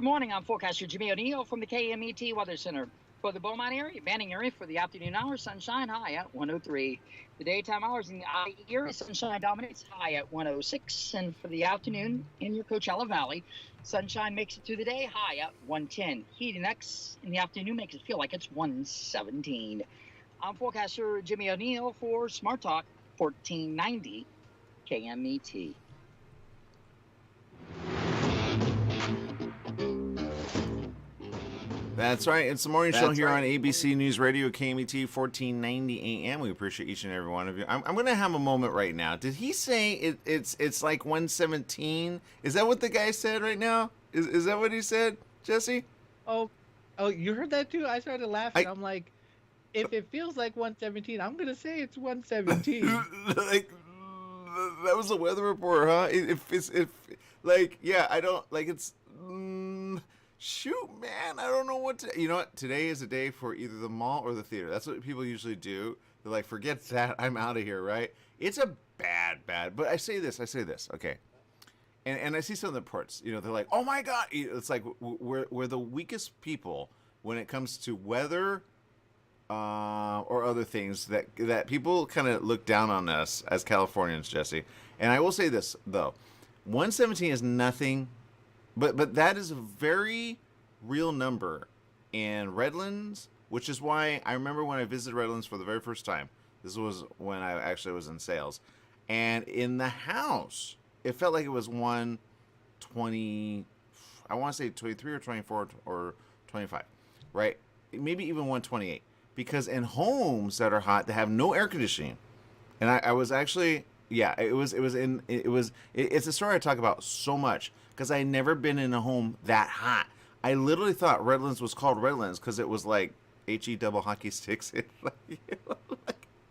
Good morning. I'm forecaster Jimmy O'Neill from the KMET Weather Center. For the Beaumont area, Banning area for the afternoon hours, sunshine high at 103. The daytime hours in the IE area, sunshine dominates high at 106. And for the afternoon in your Coachella Valley, sunshine makes it through the day high at 110. Heat index in the afternoon makes it feel like it's 117. I'm forecaster Jimmy O'Neill for Smart Talk 1490 KMET. That's right. It's the morning show here on ABC News Radio, KMET 1490 AM. We appreciate each and every one of you. I'm going to have a moment right now. Did he say it's like 117? Is that what the guy said right now? Is that what he said, Jesse? Oh, you heard that too? I started laughing. I'm like, if it feels like 117, I'm going to say it's 117. Like, that was the weather report, huh? I don't, like, it's... shoot, man, I don't know what to... You know what? Today is a day for either the mall or the theater. That's what people usually do. They're like, forget that. I'm out of here, right? It's a bad... But I say this, okay? And I see some of the reports. You know, they're like, oh, my God. It's like we're the weakest people when it comes to weather or other things that people kind of look down on us as Californians, Jesse. And I will say this, though. 117 is nothing... But that is a very real number in Redlands, which is why I remember when I visited Redlands for the very first time. This was when I actually was in sales. And in the house, it felt like it was 120, I want to say 23 or 24 or 25, right? Maybe even 128. Because in homes that are hot, they have no air conditioning. And I was actually... Yeah, it's a story I talk about so much because I had never been in a home that hot. I literally thought Redlands was called Redlands because it was like HE double hockey sticks.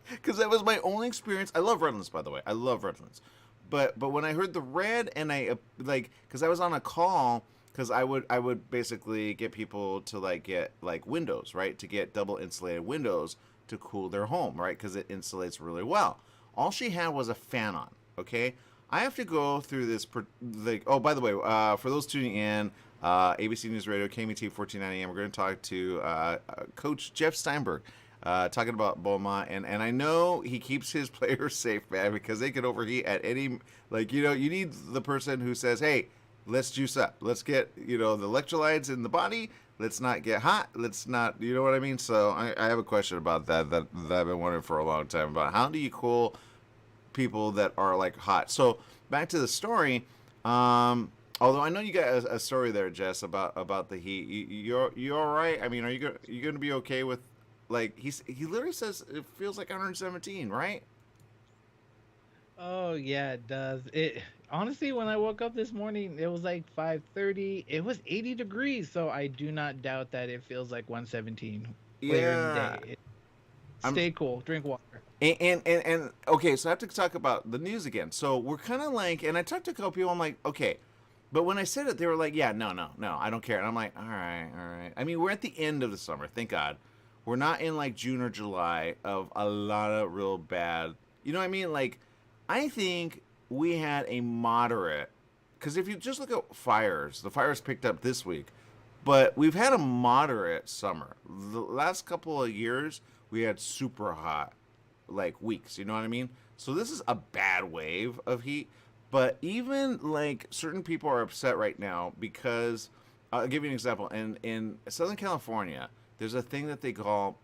Because that was my only experience. I love Redlands, by the way. I love Redlands. But when I heard the red and because I was on a call because I would basically get people to get windows, right? To get double insulated windows to cool their home, right? Because it insulates really well. All she had was a fan on, okay? I have to go through this, oh, by the way, for those tuning in, ABC News Radio, KMET 1490 AM, we're going to talk to Coach Jeff Steinberg, talking about Beaumont, and I know he keeps his players safe, man, because they could overheat at any, you need the person who says, hey, let's juice up. Let's get, the electrolytes in the body. Let's not get hot. Let's not, you know what I mean? So I have a question about that I've been wondering for a long time about how do you cool people that are hot. So back to the story. Although I know you got a story there, Jess, about the heat. You all right? I mean, are you going to be okay with he literally says it feels like 117, right? Oh yeah, it does. It honestly, when I woke up this morning, it was like 5:30. It was 80 degrees, so I do not doubt that it feels like 117 later in the day. Stay cool, drink water. And okay, so I have to talk about the news again. So we're kind of and I talked to a couple people. I'm like, okay, but when I said it, they were like, yeah, no, I don't care. And I'm like, all right. I mean, we're at the end of the summer, thank God. We're not in June or July of a lot of real bad. You know what I mean? I think we had a moderate, because if you just look at fires, the fires picked up this week, but we've had a moderate summer. The last couple of years, we had super hot, weeks, you know what I mean? So this is a bad wave of heat, but even, certain people are upset right now because, I'll give you an example. In Southern California, there's a thing that they call,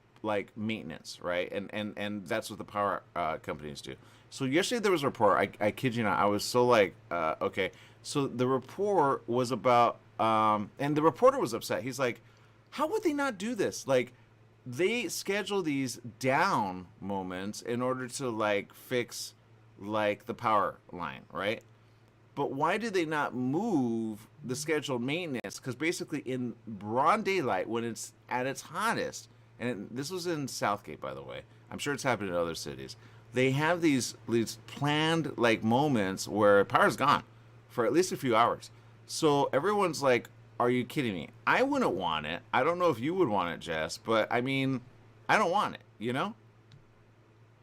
maintenance, right? And that's what the power companies do. So yesterday there was a report. I kid you not. I was so okay. So the report was about, and the reporter was upset. He's like, how would they not do this? They schedule these down moments in order to fix the power line, right? But why do they not move the scheduled maintenance? Because basically in broad daylight, when it's at its hottest, and this was in Southgate, by the way. I'm sure it's happened in other cities. They have these planned moments where power's gone for at least a few hours. So everyone's like, are you kidding me? I wouldn't want it. I don't know if you would want it, Jess, but I mean, I don't want it, you know?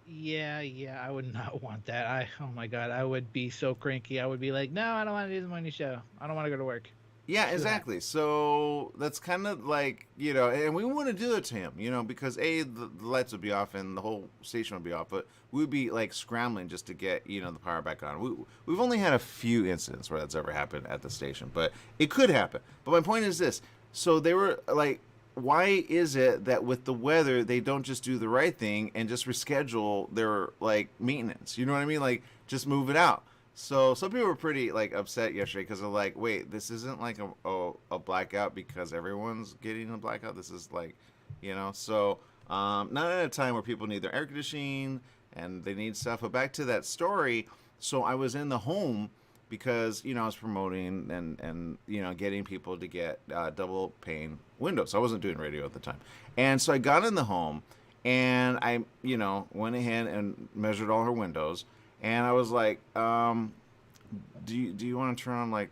Yeah, I would not want that. Oh my God, I would be so cranky. I would be like, no, I don't want to do the morning show. I don't want to go to work. Yeah, exactly. So that's kind of like, and we want to do it to him, because the lights would be off and the whole station would be off, but we'd be like scrambling just to get, the power back on. We've only had a few incidents where that's ever happened at the station, but it could happen. But my point is this. So they were like, why is it that with the weather, they don't just do the right thing and just reschedule their like maintenance? You know what I mean? Like just move it out. So some people were pretty like upset yesterday because they're like, wait, this isn't like a blackout because everyone's getting a blackout. This is like, so not at a time where people need their air conditioning and they need stuff. But back to that story. So I was in the home because I was promoting and getting people to get double pane windows. I wasn't doing radio at the time, and so I got in the home and I went ahead and measured all her windows. And I was like, do you want to turn on like,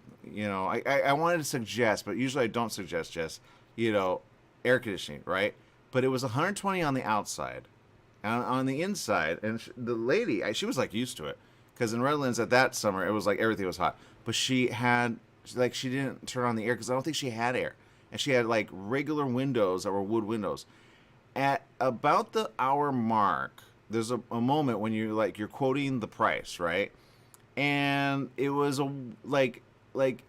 I wanted to suggest, but usually I don't suggest just, air conditioning, right? But it was 120 on the outside, and on the inside, and the lady, she was like used to it, because in Redlands at that summer it was like everything was hot, but she didn't turn on the air because I don't think she had air, and she had like regular windows that were wood windows. At about the hour mark, there's a moment when you're quoting the price, right? And it was like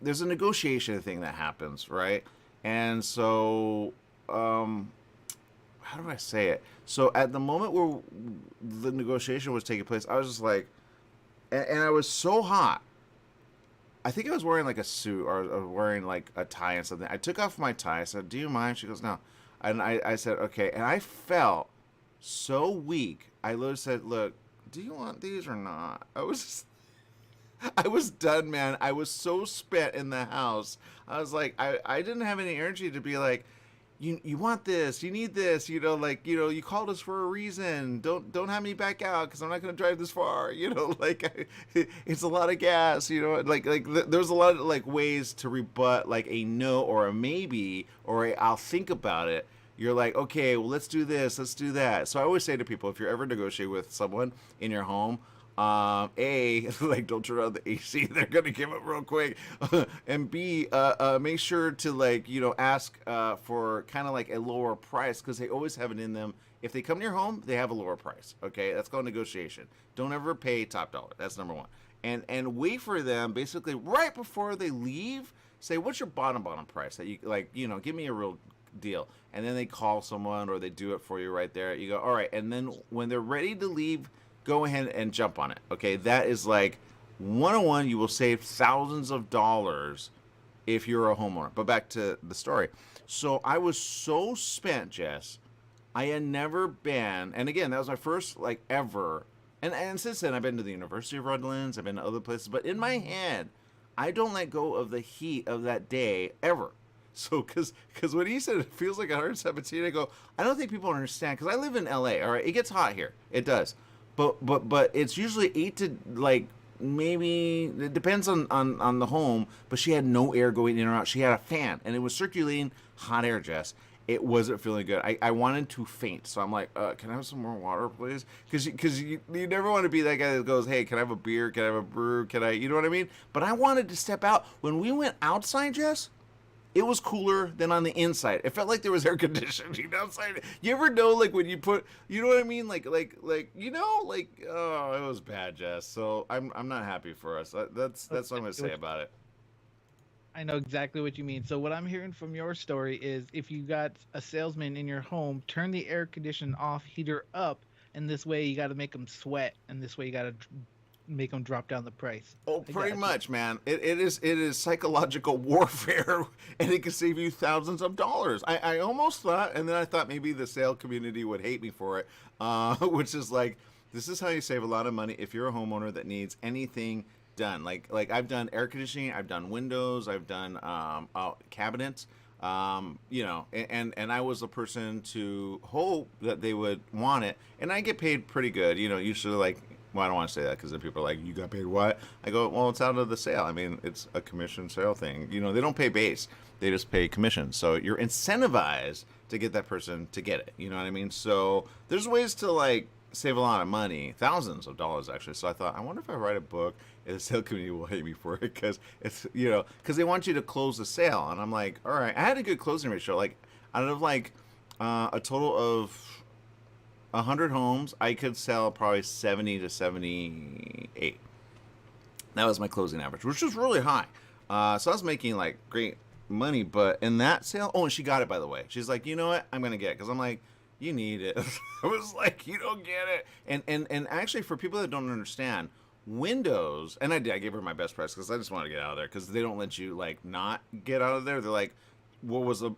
there's a negotiation thing that happens, right? And so how do I say it? So at the moment where the negotiation was taking place, I was just like, and I was so hot. I think I was wearing like a suit or wearing like a tie and something. I took off my tie. I said, "Do you mind?" She goes, "No." And I said, "Okay." And I felt so weak. I literally said, "Look, do you want these or not?" I was done, man. I was so spent in the house. I was like, I didn't have any energy to be like, you want this, you need this, you called us for a reason. Don't have me back out because I'm not gonna drive this far. It's a lot of gas. There's a lot of like ways to rebut like a no or a maybe or a I'll think about it. You're like, okay, well, let's do this, let's do that. So I always say to people, if you're ever negotiating with someone in your home, like don't turn on the AC, they're gonna give up real quick. And B, make sure to like, ask for kind of like a lower price because they always have it in them. If they come to your home, they have a lower price. Okay, that's called negotiation. Don't ever pay top dollar. That's number one. And wait for them basically right before they leave. Say, what's your bottom price that you like? Give me a real deal. And then they call someone or they do it for you right there. You go, all right. And then when they're ready to leave, go ahead and jump on it. Okay, that is like 101. You will save thousands of dollars if you're a homeowner. But back to the story. So I was so spent, Jess. I had never been, and again, that was my first like ever. And since then, I've been to the University of Redlands. I've been to other places. But in my head, I don't let go of the heat of that day ever. So, because when he said it feels like 117, I go, I don't think people understand. Because I live in LA, all right? It gets hot here. It does. But it's usually 8 to, like, maybe, it depends on the home. But she had no air going in or out. She had a fan. And it was circulating hot air, Jess. It wasn't feeling good. I wanted to faint. So I'm like, can I have some more water, please? Because you never want to be that guy that goes, hey, can I have a beer? Can I have a brew? You know what I mean? But I wanted to step out. When we went outside, Jess, it was cooler than on the inside. It felt like there was air conditioning outside. You ever know, like, when you put, you know what I mean? Like, oh, it was bad, Jess. So I'm not happy for us. That's what I'm going to say about it. I know exactly what you mean. So what I'm hearing from your story is if you got a salesman in your home, turn the air condition off, heater up, and this way you got to make them sweat, and this way you got to make them drop down the price. Oh, pretty much, man. It is psychological warfare, and it can save you thousands of dollars. I almost thought, and then I thought maybe the sale community would hate me for it, which is like, this is how you save a lot of money if you're a homeowner that needs anything done. Like I've done air conditioning, I've done windows, I've done cabinets, and I was the person to hope that they would want it, and I get paid pretty good, usually like, well, I don't want to say that because then people are like, you got paid what? I go, well, it's out of the sale. I mean, it's a commission sale thing. They don't pay base. They just pay commission. So you're incentivized to get that person to get it. You know what I mean? So there's ways to like save a lot of money, thousands of dollars actually. So I thought, I wonder if I write a book and the sale committee will hate me for it because it's, you know, because they want you to close the sale, and I'm like, all right. I had a good closing ratio, like out of like a total of 100 homes, I could sell probably 70 to 78. That was my closing average, which was really high. So I was making like great money, but in that sale, oh, and she got it, by the way. She's like, you know what, I'm gonna get it, because I'm like, you need it. I was like, you don't get it. And actually, for people that don't understand, Windows, and I gave her my best price because I just wanted to get out of there, because they don't let you like not get out of there. They're like, what was the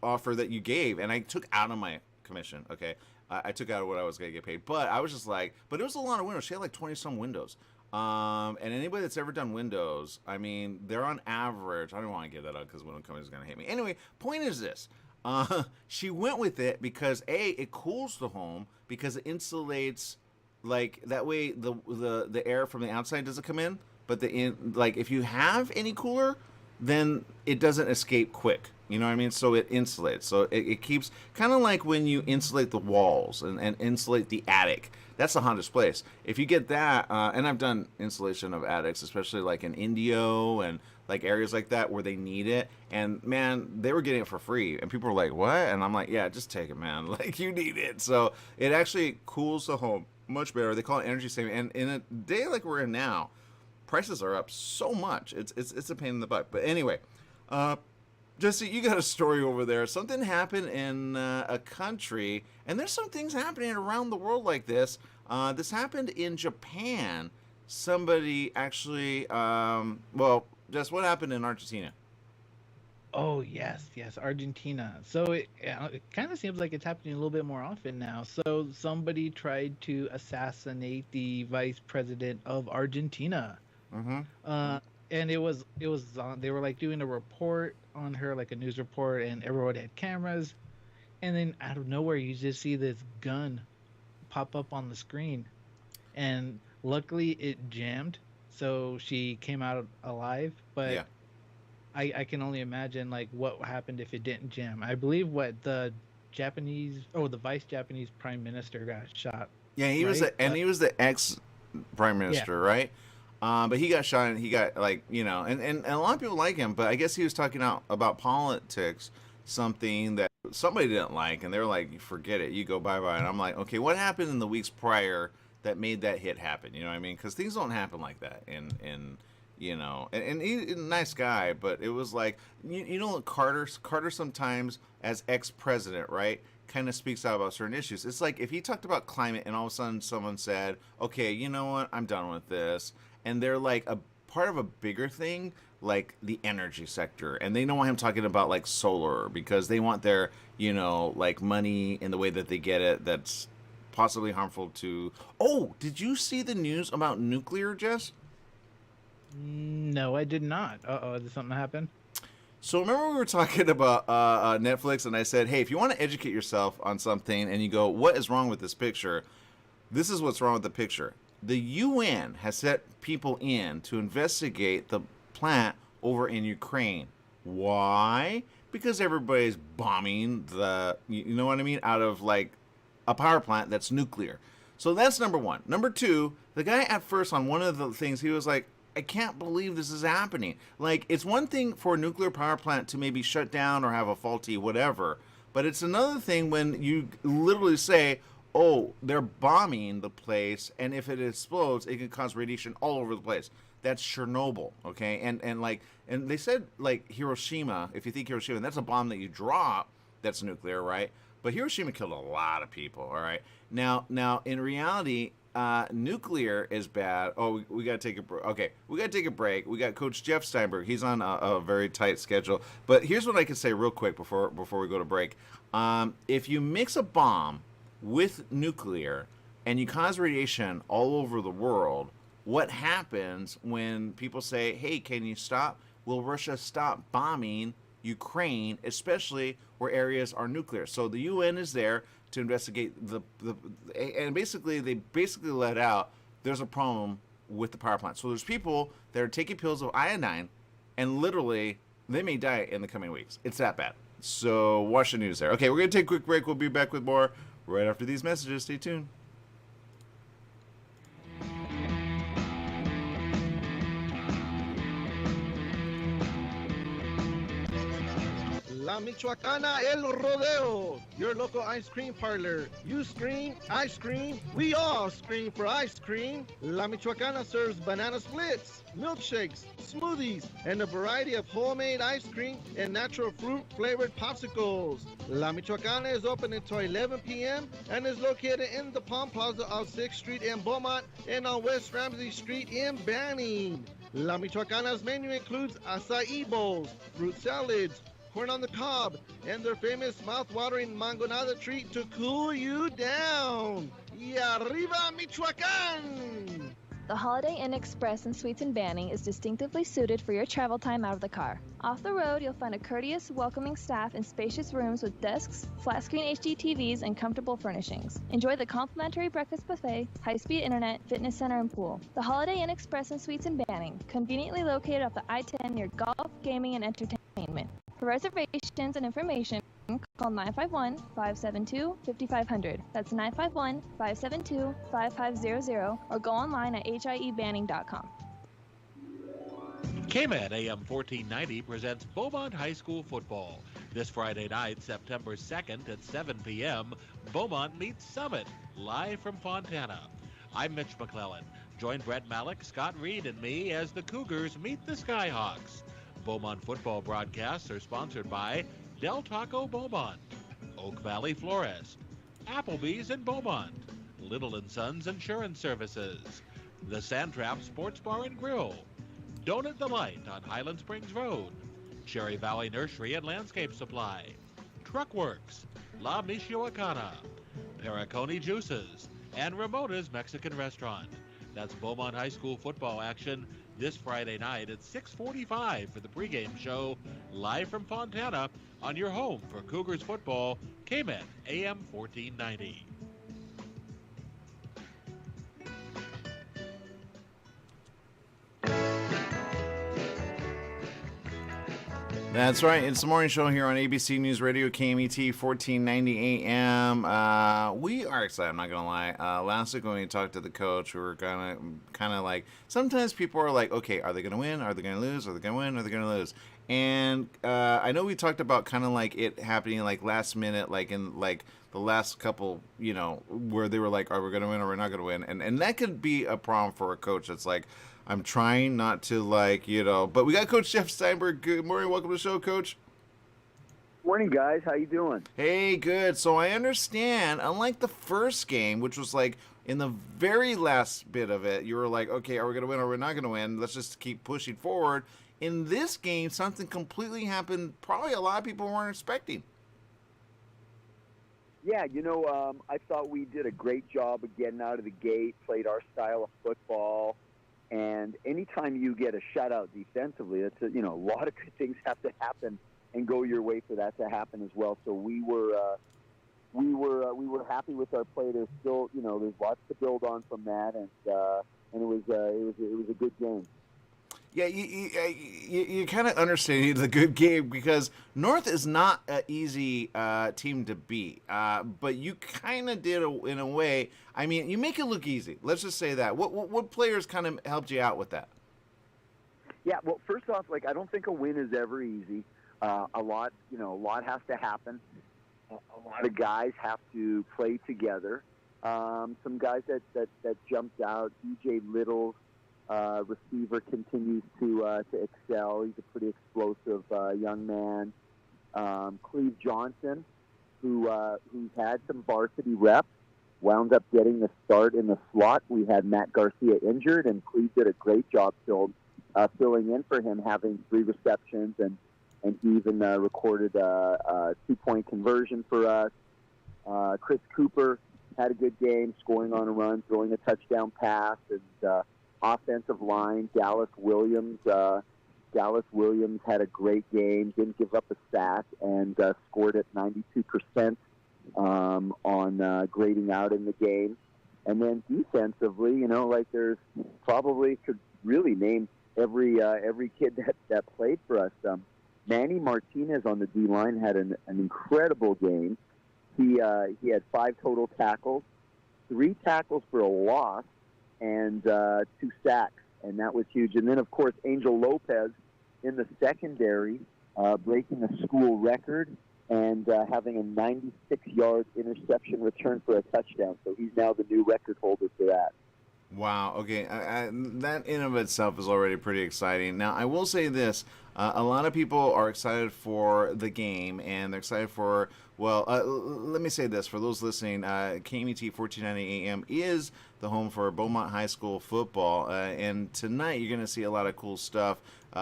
offer that you gave? And I took out of my commission. Okay, I took out of what I was gonna get paid, but I was just like, but it was a lot of Windows. She had like 20 some Windows. And anybody that's ever done Windows, I mean, they're on average. I don't want to give that up because Windows companies are gonna hate me. Anyway, point is this. She went with it because it cools the home, because it insulates, like that way the air from the outside doesn't come in, but like if you have any cooler, then it doesn't escape quick. You know what I mean? So it insulates. So it keeps, kind of like when you insulate the walls and insulate the attic. That's the hottest place. If you get that, and I've done insulation of attics, especially like in Indio and like areas like that where they need it. And man, they were getting it for free, and people were like, "What?" And I'm like, "Yeah, just take it, man. Like, you need it." So it actually cools the home much better. They call it energy saving. And in a day like we're in now, prices are up so much. It's a pain in the butt. But anyway, Jesse, you got a story over there. Something happened in a country, and there's some things happening around the world like this. This happened in Japan. Somebody actually, well, Jess, what happened in Argentina? Oh yes, yes, Argentina. So it kind of seems like it's happening a little bit more often now. So somebody tried to assassinate the vice president of Argentina. Mm-hmm. And it was on, they were like doing a report on her, like a news report, and everyone had cameras. And then out of nowhere, you just see this gun pop up on the screen, and luckily it jammed, so she came out alive. But Yeah. I can only imagine like what happened if it didn't jam. I believe what the the vice Japanese prime minister got shot. Yeah, he was, Right? and he was the ex prime Yeah. minister, right? But he got shot, and he got, like, you know, and a lot of people like him, but I guess he was talking out about politics, something that somebody didn't like, and they were like, forget it, you go bye-bye. And I'm like, okay, what happened in the weeks prior that made that hit happen? You know what I mean? Because things don't happen like that in you know, and he's a nice guy, but it was like, you know, Carter sometimes, as ex-president, right, kind of speaks out about certain issues. It's like if he talked about climate and all of a sudden someone said, okay, you know what, I'm done with this, and they're like a part of a bigger thing, like the energy sector, and they don't want him talking about like solar, because they want their, you know, like money in the way that they get it that's possibly harmful to. Oh, did you see the news about nuclear, Jess? No, I did not. Did something happen? So remember we were talking about Netflix, and I said, hey, if you want to educate yourself on something and you go, what is wrong with this picture? This is what's wrong with the picture. The UN has set people in to investigate the plant over in Ukraine. Why? Because everybody's bombing you know what I mean, out of like a power plant that's nuclear. So that's number one. Number two, the guy at first on one of the things, he was like, I can't believe this is happening. Like, it's one thing for a nuclear power plant to maybe shut down or have a faulty whatever, but it's another thing when you literally say, oh, they're bombing the place, and if it explodes, it can cause radiation all over the place. That's Chernobyl, okay? And they said, like, Hiroshima, if you think Hiroshima, that's a bomb that you drop that's nuclear, right? But Hiroshima killed a lot of people, all right? Now, in reality, nuclear is bad. Oh, we got to take a break. Okay, we got to take a break. We got Coach Jeff Steinberg. He's on a very tight schedule. But here's what I can say real quick before we go to break. If you mix a bomb with nuclear and you cause radiation all over the world, what happens when people say, hey, can you stop? Will Russia stop bombing Ukraine, especially where areas are nuclear? So the UN is there to investigate and they basically let out there's a problem with the power plant. So there's people that are taking pills of iodine, and literally they may die in the coming weeks. It's that bad. So watch the news there. Okay, we're gonna take a quick break. We'll be back with more right after these messages. Stay tuned. La Michoacana El Rodeo, your local ice cream parlor. You scream, I scream, we all scream for ice cream. La Michoacana serves banana splits, milkshakes, smoothies, and a variety of homemade ice cream and natural fruit flavored popsicles. La Michoacana is open until 11 p.m. and is located in the Palm Plaza of 6th Street in Beaumont and on West Ramsey Street in Banning. La Michoacana's menu includes acai bowls, fruit salads, corn on the cob, and their famous mouth-watering mangonada treat to cool you down. Y arriba, Michoacán! The Holiday Inn Express and Suites in Banning is distinctively suited for your travel time out of the car. Off the road, you'll find a courteous, welcoming staff in spacious rooms with desks, flat-screen HD TVs, and comfortable furnishings. Enjoy the complimentary breakfast buffet, high-speed internet, fitness center, and pool. The Holiday Inn Express and Suites in Banning, conveniently located off the I-10 near golf, gaming, and entertainment. For reservations and information, call 951-572-5500. That's 951-572-5500, or go online at hiebanning.com. KMET AM 1490 presents Beaumont High School football. This Friday night, September 2nd at 7 p.m., Beaumont meets Summit, live from Fontana. I'm Mitch McClellan. Join Brett Malik, Scott Reed, and me as the Cougars meet the Skyhawks. Beaumont football broadcasts are sponsored by Del Taco Beaumont, Oak Valley Florist, Applebee's in Beaumont, Little & Sons Insurance Services, the Sandtrap Sports Bar and Grill, Donut Delight on Highland Springs Road, Cherry Valley Nursery and Landscape Supply, Truckworks, La Michoacana, Pericone Juices, and Ramona's Mexican Restaurant. That's Beaumont High School football action this Friday night at 6:45 for the pregame show, live from Fontana on your home for Cougars football, KMET AM 1490. That's right. It's the morning show here on ABC News Radio, KMET 1490 AM. We are excited, I'm not going to lie. Last week when we talked to the coach, we were kind of like, sometimes people are like, okay, are they going to win? Are they going to lose? Are they going to win? Are they going to lose? And I know we talked about kind of like it happening like last minute, like in like the last couple, you know, where they were like, are we going to win or we're not going to win? And that could be a problem for a coach that's like, I'm trying not to, like, you know, but we got Coach Jeff Steinberg. Good morning. Welcome to the show, Coach. Morning, guys. How you doing? Hey, good. So I understand, unlike the first game, which was like in the very last bit of it, you were like, okay, are we going to win or we're not going to win? Let's just keep pushing forward. In this game, something completely happened probably a lot of people weren't expecting. Yeah, you know, I thought we did a great job of getting out of the gate, played our style of football. And anytime you get a shutout defensively, it's a lot of good things have to happen and go your way for that to happen as well. So we were happy with our play. There's still, there's lots to build on from that, and it was a good game. Yeah, you kind of understand the good game because North is not an easy team to beat, but you kind of did in a way. I mean, you make it look easy. Let's just say that. What players kind of helped you out with that? Yeah, well, first off, like I don't think a win is ever easy. A lot has to happen. A lot of guys have to play together. Some guys that jumped out. DJ Little. Receiver continues to excel. He's a pretty explosive young man. Cleve Johnson, who's had some varsity reps, wound up getting the start in the slot. We had Matt Garcia injured, and Cleve did a great job filling in for him, having 3 receptions, and he even recorded a 2-point conversion for us. Chris Cooper had a good game, scoring on a run, throwing a touchdown pass, and offensive line, Dallas Williams had a great game, didn't give up a sack, and scored at 92% on grading out in the game. And then defensively, there's probably could really name every kid that played for us. Manny Martinez on the D-line had an incredible game. He had 5 total tackles, 3 tackles for a loss, and 2 sacks, and that was huge. And then, of course, Angel Lopez in the secondary breaking a school record and having a 96-yard interception return for a touchdown. So he's now the new record holder for that. Wow. Okay. That in of itself is already pretty exciting. Now, I will say this. A lot of people are excited for the game, and they're excited for, well, let me say this. For those listening, KMET 1490 AM is the home for Beaumont High School football, and tonight you're going to see a lot of cool stuff.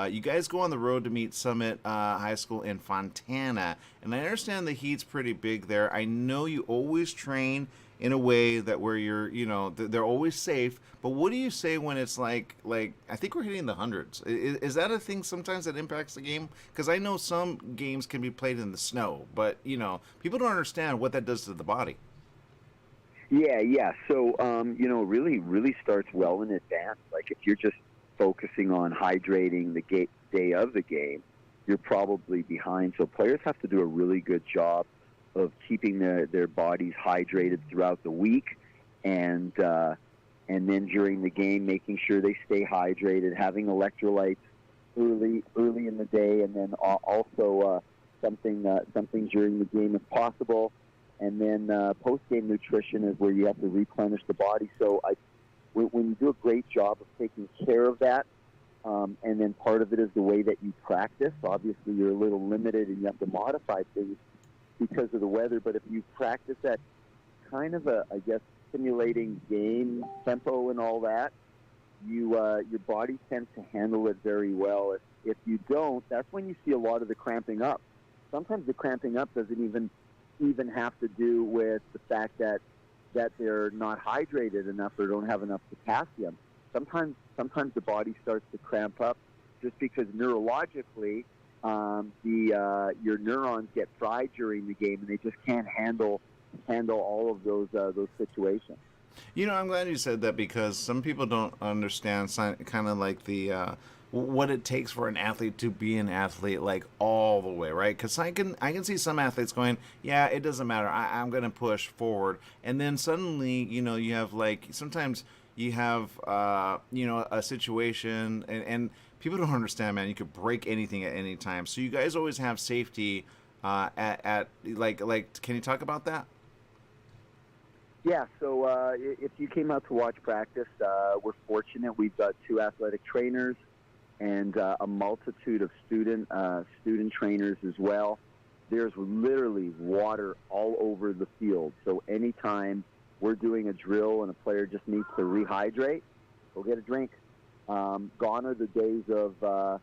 You guys go on the road to meet Summit High School in Fontana, and I understand the heat's pretty big there. I know you always train in a way that where you're, you know, they're always safe. But what do you say when it's like I think we're hitting the hundreds? Is that a thing sometimes that impacts the game? Because I know some games can be played in the snow, but, you know, people don't understand what that does to the body. Yeah. So, really starts well in advance. Like if you're just focusing on hydrating the day of the game, you're probably behind. So players have to do a really good job of keeping their bodies hydrated throughout the week, and then during the game, making sure they stay hydrated, having electrolytes early in the day, and then also something during the game if possible, and then post-game nutrition is where you have to replenish the body. So when you do a great job of taking care of that, and then part of it is the way that you practice. Obviously, you're a little limited, and you have to modify things because of the weather, but if you practice at kind of simulating game tempo and all that, your body tends to handle it very well. If you don't, that's when you see a lot of the cramping up. Sometimes the cramping up doesn't even have to do with the fact that they're not hydrated enough or don't have enough potassium. Sometimes the body starts to cramp up just because neurologically, your neurons get fried during the game, and they just can't handle all of those situations. You know, I'm glad you said that because some people don't understand kind of like the what it takes for an athlete to be an athlete, like all the way, right? Because I can see some athletes going, yeah, it doesn't matter, I'm going to push forward, and then suddenly, you know, you have like sometimes you have a situation and people don't understand, man. You could break anything at any time. So you guys always have safety at can you talk about that? Yeah, so if you came out to watch practice, we're fortunate. We've got 2 athletic trainers and a multitude of student trainers as well. There's literally water all over the field. So anytime we're doing a drill and a player just needs to rehydrate, go get a drink. Gone are the days of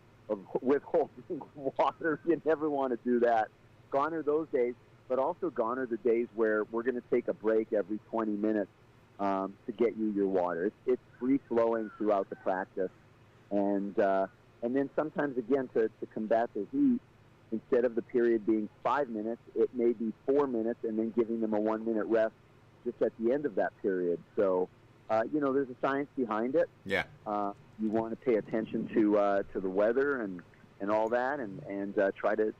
withholding water. You never want to do that. Gone are those days, but also gone are the days where we're going to take a break every 20 minutes to get you your water. It's free-flowing throughout the practice. And then sometimes, again, to combat the heat, instead of the period being 5 minutes, it may be 4 minutes, and then giving them a 1-minute rest just at the end of that period. So, there's a science behind it. Yeah. You want to pay attention to the weather and all that, and try to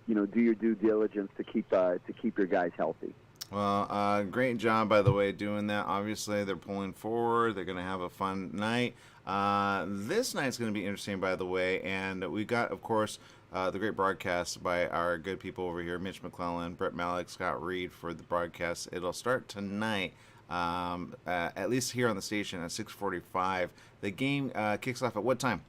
do your due diligence to keep your guys healthy. Well, great job, by the way, doing that. Obviously, they're pulling forward. They're going to have a fun night. This night's going to be interesting, by the way, and we got, of course, the great broadcast by our good people over here, Mitch McClellan, Brett Malik, Scott Reed for the broadcast. It'll start tonight. At least here on the station at 6:45. The game kicks off at what time?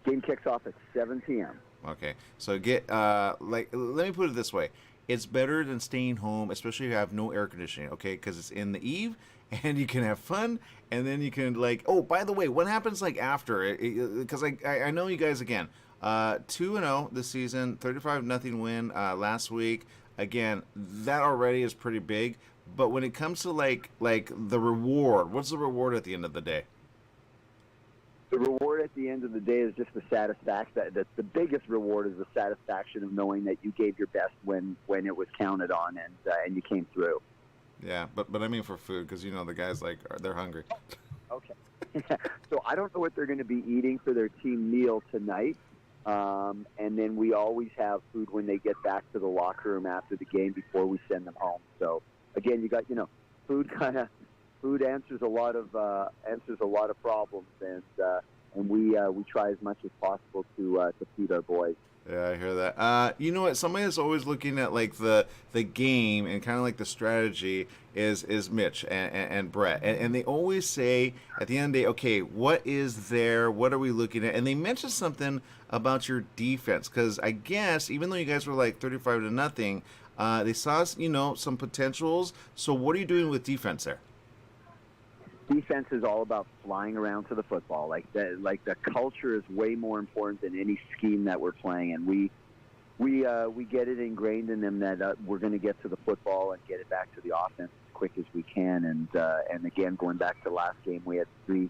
Game kicks off at 7 p.m. Okay, so let me put it this way: it's better than staying home, especially if you have no air conditioning. Okay, because it's in the eve, and you can have fun, and then you can oh, by the way, what happens after? Because I know you guys again. 2-0 this season, 35-0 win last week. Again, that already is pretty big. But when it comes to the reward, what's the reward at the end of the day? The reward at the end of the day is just the satisfaction. That the biggest reward is the satisfaction of knowing that you gave your best when it was counted on and you came through. Yeah, but I mean for food, because the guys they're hungry. Okay. So I don't know what they're going to be eating for their team meal tonight. And then we always have food when they get back to the locker room after the game before we send them home. So again, you got food answers a lot of problems, and we try as much as possible to feed our boys. Yeah, I hear that. You know what? Somebody that's always looking at like the game and kind of like the strategy is Mitch and Brett, and they always say at the end of the day, okay, what is there? What are we looking at? And they mentioned something about your defense, because I guess even though you guys were like 35-0, they saw some potentials. So what are you doing with defense there? Defense is all about flying around to the football. Like the culture is way more important than any scheme that we're playing, and we get it ingrained in them that we're going to get to the football and get it back to the offense as quick as we can. And again, going back to last game, we had three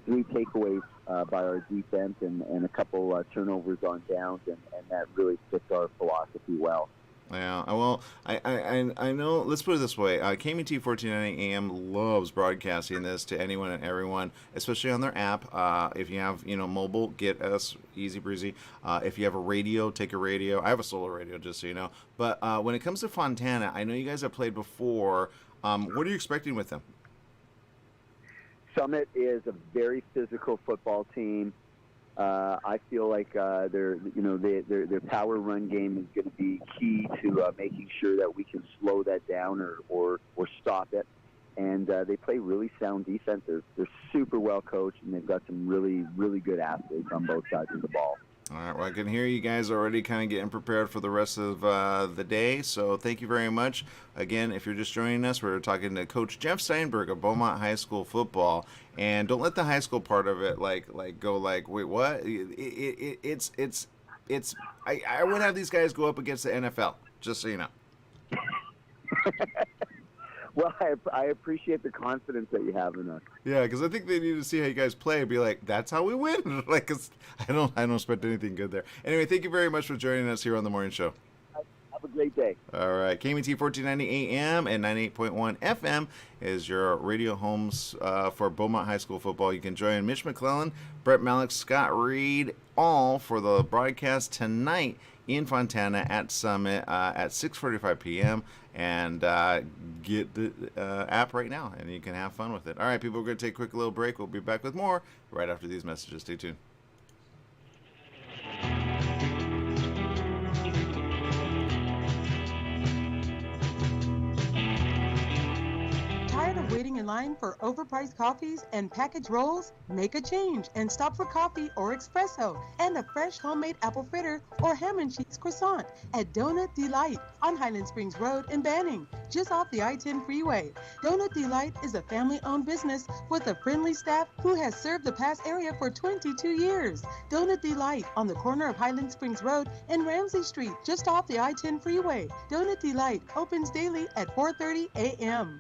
takeaways by our defense and a couple turnovers on downs, and that really fits our philosophy well. Yeah, well, I know. Let's put it this way: KMET 1490 AM loves broadcasting this to anyone and everyone, especially on their app. If you have mobile, get us easy breezy. If you have a radio, take a radio. I have a solar radio, just so you know. But when it comes to Fontana, I know you guys have played before. What are you expecting with them? Summit is a very physical football team. I feel like their power run game is going to be key to making sure that we can slow that down or stop it. And they play really sound defense. They're super well coached, and they've got some really, really good athletes on both sides of the ball. All right, well, I can hear you guys already kind of getting prepared for the rest of the day, so thank you very much. Again, if you're just joining us, we're talking to Coach Jeff Steinberg of Beaumont High School football, and don't let the high school part of it go wait, what? I would have these guys go up against the NFL, just so you know. Well, I appreciate the confidence that you have in us. Yeah, because I think they need to see how you guys play and be like, that's how we win. Like, 'cause I don't expect anything good there. Anyway, thank you very much for joining us here on the morning show. Have a great day. All right, KMET 1490 AM and 98.1 FM is your radio homes for Beaumont High School football. You can join Mitch McClellan, Brett Malik, Scott Reed, all for the broadcast tonight in Fontana at Summit at 6:45 p.m. And get the app right now, and you can have fun with it. All right, people, we're going to take a quick little break. We'll be back with more right after these messages. Stay tuned. Tired of waiting in line for overpriced coffees and packaged rolls? Make a change and stop for coffee or espresso and a fresh homemade apple fritter or ham and cheese croissant at Donut Delight on Highland Springs Road in Banning, just off the I-10 freeway. Donut Delight is a family-owned business with a friendly staff who has served the Pass area for 22 years. Donut Delight on the corner of Highland Springs Road and Ramsey Street, just off the I-10 freeway. Donut Delight opens daily at 4:30 a.m.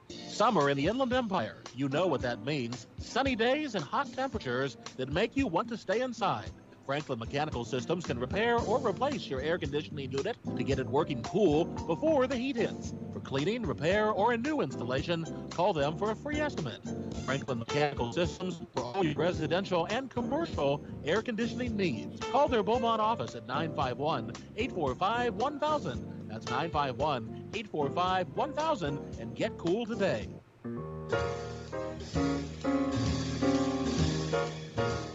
Summer in the Inland Empire. You know what that means. Sunny days and hot temperatures that make you want to stay inside. Franklin Mechanical Systems can repair or replace your air conditioning unit to get it working cool before the heat hits. For cleaning, repair, or a new installation, call them for a free estimate. Franklin Mechanical Systems for all your residential and commercial air conditioning needs. Call their Beaumont office at 951-845-1000. That's 951-845-1000 and get cool today.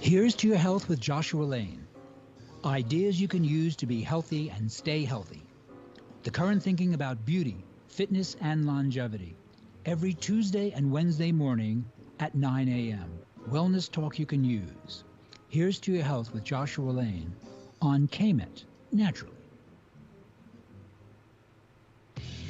Here's to your health with Joshua Lane. Ideas you can use to be healthy and stay healthy. The current thinking about beauty, fitness, and longevity. Every Tuesday and Wednesday morning at 9 a.m. Wellness talk you can use. Here's to your health with Joshua Lane on KMET, naturally.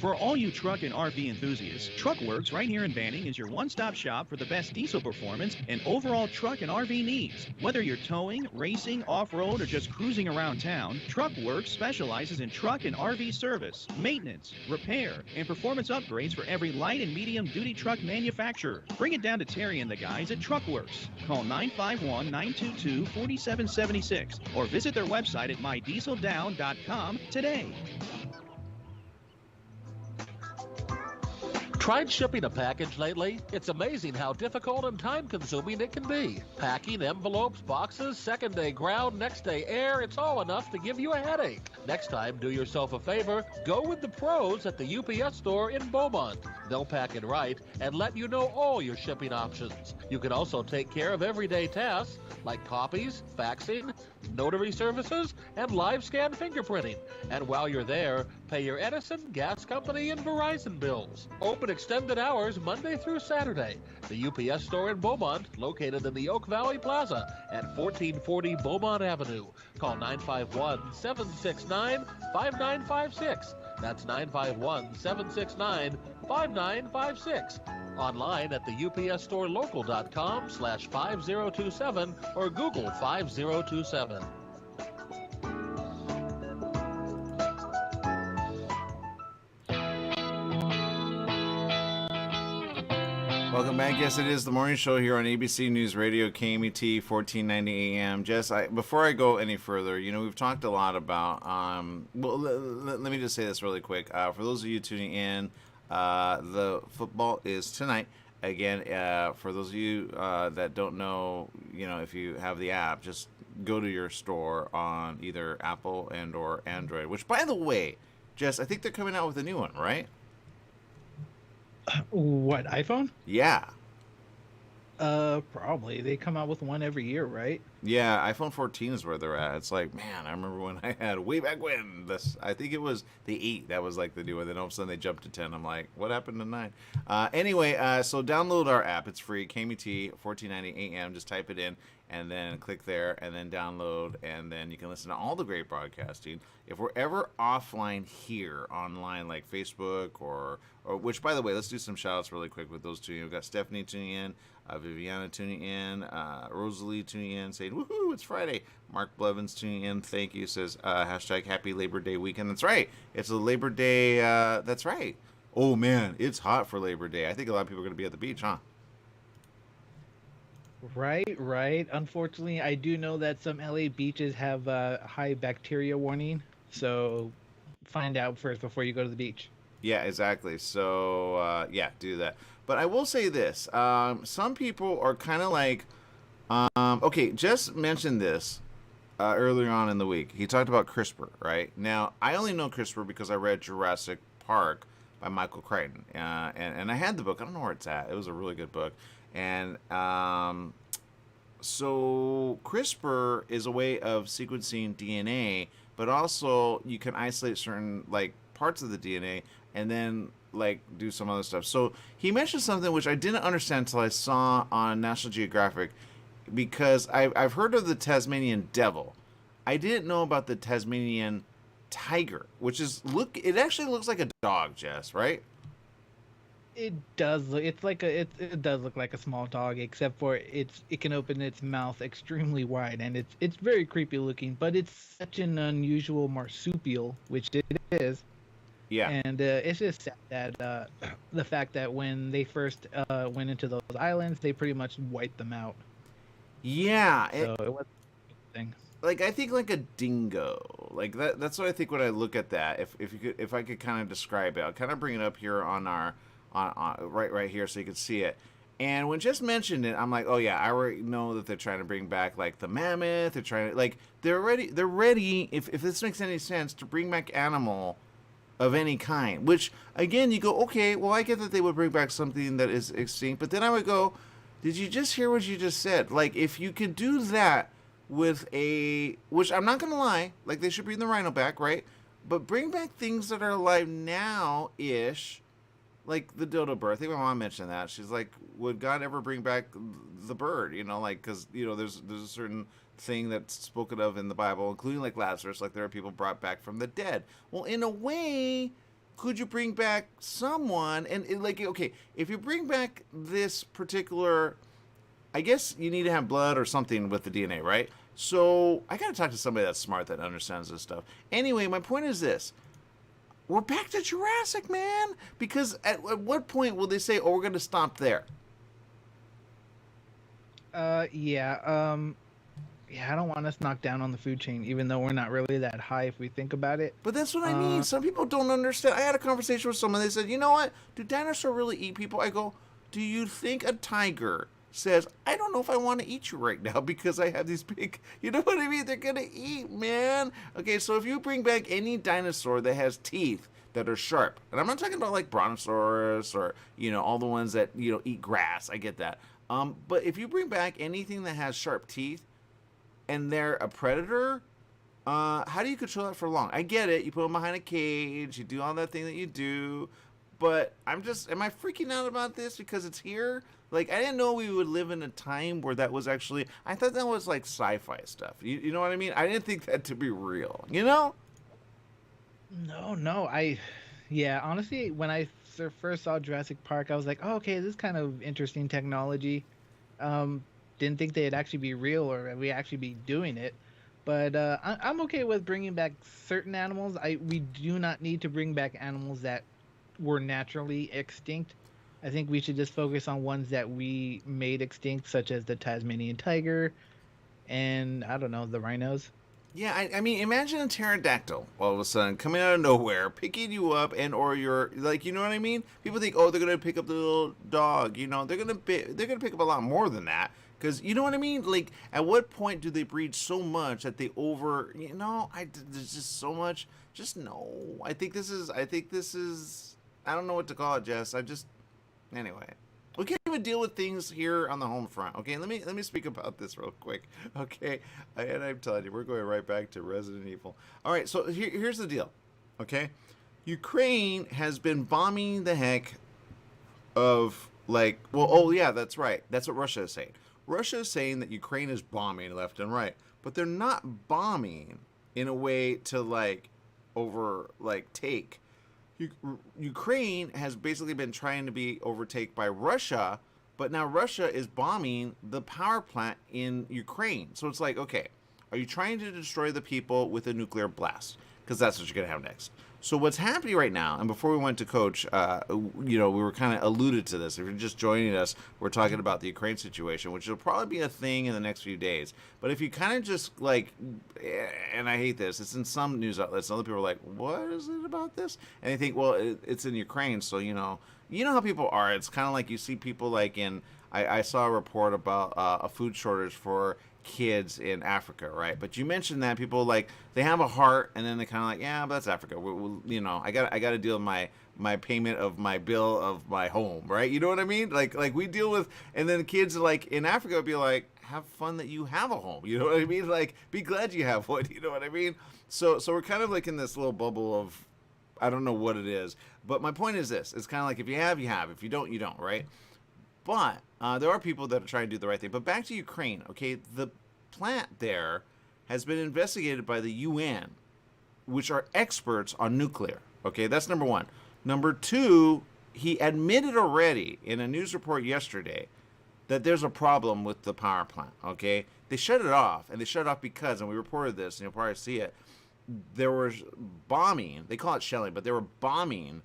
For all you truck and RV enthusiasts, TruckWorks right here in Banning is your one-stop shop for the best diesel performance and overall truck and RV needs. Whether you're towing, racing, off-road, or just cruising around town, TruckWorks specializes in truck and RV service, maintenance, repair, and performance upgrades for every light and medium-duty truck manufacturer. Bring it down to Terry and the guys at TruckWorks. Call 951-922-4776 or visit their website at mydieseldown.com today. Tried shipping a package lately? It's amazing how difficult and time-consuming it can be. Packing envelopes, boxes, second-day ground, next-day air, it's all enough to give you a headache. Next time, do yourself a favor, go with the pros at the UPS store in Beaumont. They'll pack it right and let you know all your shipping options. You can also take care of everyday tasks like copies, faxing, notary services, and live scan fingerprinting. And while you're there, pay your Edison, gas company, and Verizon bills. Open extended hours Monday through Saturday. The UPS store in Beaumont, located in the Oak Valley Plaza at 1440 Beaumont Avenue. Call 951-769-5956. That's 951-769-5956. Online at the upsstorelocal.com/5027 or Google 5027. Welcome back. Yes, it is the morning show here on ABC News Radio, KMET, 1490 AM. Jess, before I go any further, we've talked a lot about, let me just say this really quick. For those of you tuning in, the football is tonight. Again, for those of you that don't know, if you have the app, just go to your store on either Apple and or Android, which, by the way, Jess, I think they're coming out with a new one, right? What, iPhone? Yeah. Probably. They come out with one every year, right? Yeah, iPhone 14 is where they're at. It's like, man, I remember when I had way back when I think it was the 8 that was like the new one. Then all of a sudden they jumped to 10. I'm like, what happened to 9? Anyway, so download our app. It's free, KMET 1490 AM. Just type it in and then click there and then download, and then you can listen to all the great broadcasting. If we're ever offline here online, like Facebook or which, by the way, let's do some shout outs really quick with those two. We've got Stephanie tuning in, Viviana tuning in, Rosalie tuning in, saying, woohoo, it's Friday. Mark Blevins tuning in, thank you, says, hashtag happy Labor Day weekend. That's right. It's a Labor Day, that's right. Oh, man, it's hot for Labor Day. I think a lot of people are going to be at the beach, huh? Right. Unfortunately, I do know that some LA beaches have a high bacteria warning, so find out first before you go to the beach. Yeah, exactly. So, yeah, do that. But I will say this. Some people are kind of like, okay, Jess mentioned this earlier on in the week. He talked about CRISPR, right? Now, I only know CRISPR because I read Jurassic Park by Michael Crichton. And I had the book. I don't know where it's at. It was a really good book. And so CRISPR is a way of sequencing DNA, but also you can isolate certain parts of the DNA and then do some other stuff. So he mentioned something which I didn't understand until I saw on National Geographic, because I've heard of the Tasmanian devil. I didn't know about the Tasmanian tiger, which is it actually looks like a dog, Jess, right? It does look. It does look like a small dog, except for it can open its mouth extremely wide, and it's very creepy looking. But it's such an unusual marsupial, which it is. Yeah. And it's just sad that the fact that when they first went into those islands, they pretty much wiped them out. Yeah. So it was a thing. I think like a dingo, that's what I think when I look at that. If I could kind of describe it, I'll kind of bring it up here on our. Right here so you can see it. And when Jess mentioned it, I'm like, oh yeah, I already know that they're trying to bring back the mammoth. They're trying to they're ready if this makes any sense, to bring back animal of any kind. Which again, you go, okay, well, I get that they would bring back something that is extinct, but then I would go, did you just hear what you just said? If you could do that with which I'm not gonna lie, they should bring the rhino back, right? But bring back things that are alive now-ish. Like the dodo bird. I think my mom mentioned that. She's like, would God ever bring back the bird? Because, there's a certain thing that's spoken of in the Bible, including Lazarus, there are people brought back from the dead. Well, in a way, could you bring back someone? And okay, if you bring back this particular, I guess you need to have blood or something with the DNA, right? So I got to talk to somebody that's smart, that understands this stuff. Anyway, my point is this. We're back to Jurassic, man. Because at what point will they say, oh, we're going to stop there? Yeah. yeah, I don't want us knocked down on the food chain, even though we're not really that high if we think about it. But that's what I mean. Some people don't understand. I had a conversation with someone. They said, you know what? Do dinosaurs really eat people? I go, do you think a tiger says, I don't know if I want to eat you right now because I have these big, you know what I mean? They're going to eat, man. Okay, so if you bring back any dinosaur that has teeth that are sharp, and I'm not talking about like brontosaurus or, you know, all the ones that, you know, eat grass. I get that. But if you bring back anything that has sharp teeth and they're a predator, how do you control that for long? I get it. You put them behind a cage. You do all that thing that you do. But am I freaking out about this because it's here? Like, I didn't know we would live in a time where that was actually, I thought that was like sci-fi stuff. You know what I mean? I didn't think that to be real, you know? No, yeah, honestly, when I first saw Jurassic Park, I was like, oh, okay, this is kind of interesting technology. Didn't think they'd actually be real or we actually be doing it. But I'm okay with bringing back certain animals. We do not need to bring back animals that were naturally extinct. I think we should just focus on ones that we made extinct, such as the Tasmanian tiger and, I don't know, the rhinos. Yeah, I mean, imagine a pterodactyl all of a sudden coming out of nowhere, picking you up, and or you're like, you know what I mean? People think, oh, they're gonna pick up the little dog. You know, they're gonna pick up a lot more than that. Because you know what I mean? Like, at what point do they breed so much that they you know, there's just so much. Just no. I think this is. I don't know what to call it, Jess. Anyway. We can't even deal with things here on the home front. Okay, let me speak about this real quick. Okay, and I'm telling you, we're going right back to Resident Evil. All right, so here's the deal. Okay, Ukraine has been bombing the heck of like, well, oh yeah, that's right. That's what Russia is saying. Russia is saying that Ukraine is bombing left and right, but they're not bombing in a way to like take. Ukraine has basically been trying to be overtaken by Russia, but now Russia is bombing the power plant in Ukraine. So it's like, okay, are you trying to destroy the people with a nuclear blast? Because that's what you're going to have next. So what's happening right now, and before we went to Coach, you know, we were kind of alluded to this. If you're just joining us, we're talking about the Ukraine situation, which will probably be a thing in the next few days. But if you kind of just like, and I hate this, it's in some news outlets, and other people are like, what is it about this? And they think, well, it's in Ukraine, so, you know how people are. It's kind of like you see people like I saw a report about a food shortage for kids in Africa, right? But you mentioned that people like they have a heart, and then they kind of like, yeah, but that's Africa. You know, I got to deal with my payment of my bill of my home, right? You know what I mean? Like we deal with, and then kids like in Africa would be like, have fun that you have a home. You know what I mean? Like, be glad you have one. You know what I mean? So we're kind of like in this little bubble of, I don't know what it is, but my point is this: it's kind of like if you have, you have. If you don't, you don't, right? But there are people that are trying to do the right thing. But back to Ukraine, okay? The plant there has been investigated by the UN, which are experts on nuclear. Okay, that's number one. Number two, he admitted already in a news report yesterday that there's a problem with the power plant. Okay, they shut it off, and they shut it off because, and we reported this, and you'll probably see it, there was bombing. They call it shelling, but they were bombing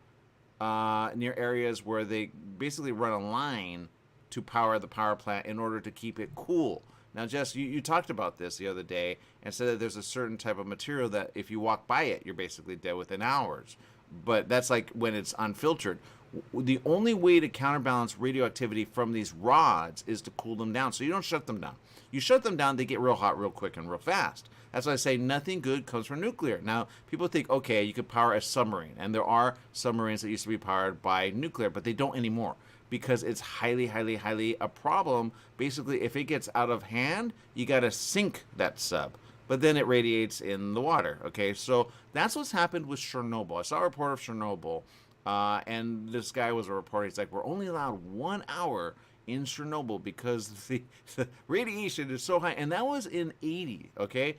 near areas where they basically run a line to power the power plant in order to keep it cool. Now, Jess, you talked about this the other day and said that there's a certain type of material that if you walk by it, you're basically dead within hours. But that's like when it's unfiltered. The only way to counterbalance radioactivity from these rods is to cool them down. So you don't shut them down. You shut them down, they get real hot real quick and real fast. That's why I say nothing good comes from nuclear. Now, people think, okay, you could power a submarine. And there are submarines that used to be powered by nuclear, but they don't anymore because it's highly, highly, highly a problem. Basically, if it gets out of hand, you got to sink that sub. But then it radiates in the water, okay? So that's what's happened with Chernobyl. I saw a report of Chernobyl, and this guy was a reporter. He's like, we're only allowed 1 hour in Chernobyl because the radiation is so high. And that was in 80, okay?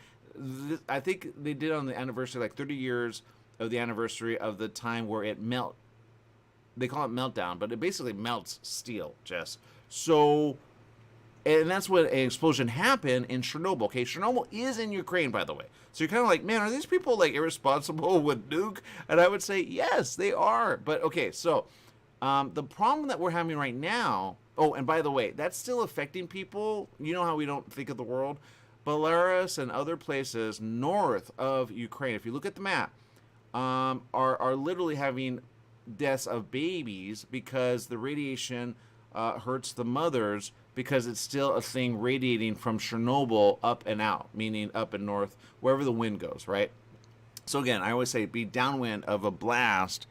I think they did on the anniversary, like 30 years of the anniversary of the time where it melt. They call it meltdown, but it basically melts steel, Jess. So, and that's when an explosion happened in Chernobyl. Okay, Chernobyl is in Ukraine, by the way. So you're kind of like, man, are these people like irresponsible with nuke? And I would say, yes, they are. But okay, so the problem that we're having right now. Oh, and by the way, that's still affecting people. You know how we don't think of the world. Belarus and other places north of Ukraine, if you look at the map, are literally having deaths of babies because the radiation hurts the mothers because it's still a thing radiating from Chernobyl up and out, meaning up and north, wherever the wind goes, right? So again, I always say be downwind of a blast,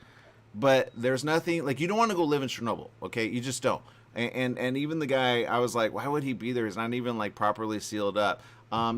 but there's nothing, like, you don't want to go live in Chernobyl, okay? You just don't. And even the guy, I was like, why would he be there? He's not even, like, properly sealed up.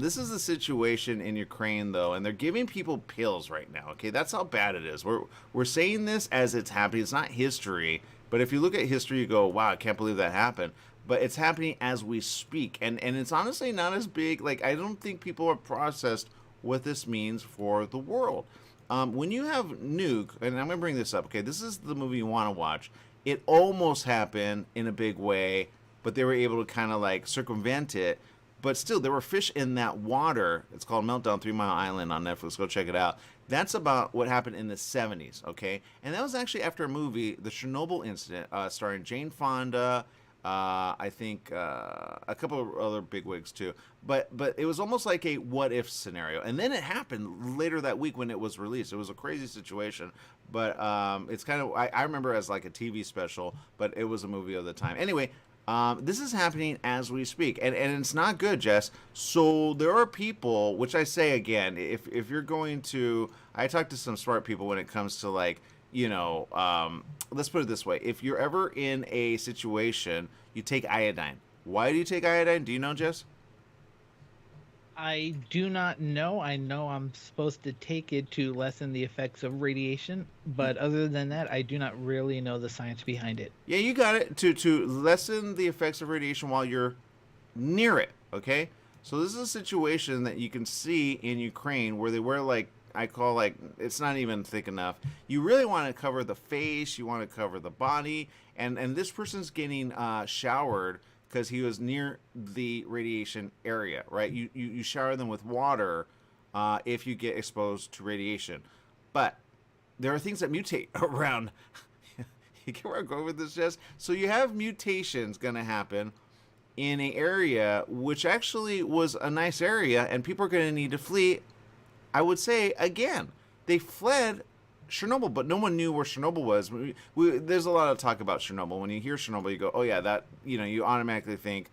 This is the situation in Ukraine, though, and they're giving people pills right now, okay? That's how bad it is. We're saying this as it's happening. It's not history, but if you look at history, you go, wow, I can't believe that happened. But it's happening as we speak, and it's honestly not as big. Like, I don't think people have processed what this means for the world. When you have nuke, and I'm going to bring this up, okay? This is the movie you want to watch. It almost happened in a big way, but they were able to kind of, like, circumvent it. But still, there were fish in that water. It's called Meltdown, 3 Mile Island on Netflix. Go check it out. That's about what happened in the 70s, okay? And that was actually after a movie, the Chernobyl incident, starring Jane Fonda, I think a couple of other bigwigs too. But it was almost like a what-if scenario. And then it happened later that week when it was released. It was a crazy situation. But it's kind of, I remember as like a TV special, but it was a movie of the time. Anyway, this is happening as we speak, and it's not good, Jess. So there are people, which I say again, if you're going to, I talk to some smart people when it comes to, like, you know, let's put it this way: if you're ever in a situation, you take iodine. Why do you take iodine? Do you know, Jess? I do not know. I know I'm supposed to take it to lessen the effects of radiation, but other than that, I do not really know the science behind it. Yeah, you got it. To lessen the effects of radiation while you're near it, okay? So this is a situation that you can see in Ukraine where they wear, like, I call, like, it's not even thick enough. You really want to cover the face, you want to cover the body, and this person's getting showered because he was near the radiation area, right? You shower them with water if you get exposed to radiation. But there are things that mutate around. You get where I'm going with this, Jess? So you have mutations going to happen in an area which actually was a nice area, and people are going to need to flee. I would say, again, they fled Chernobyl, but no one knew where Chernobyl was. There's a lot of talk about Chernobyl. When you hear Chernobyl, you go, oh yeah, that, you know, you automatically think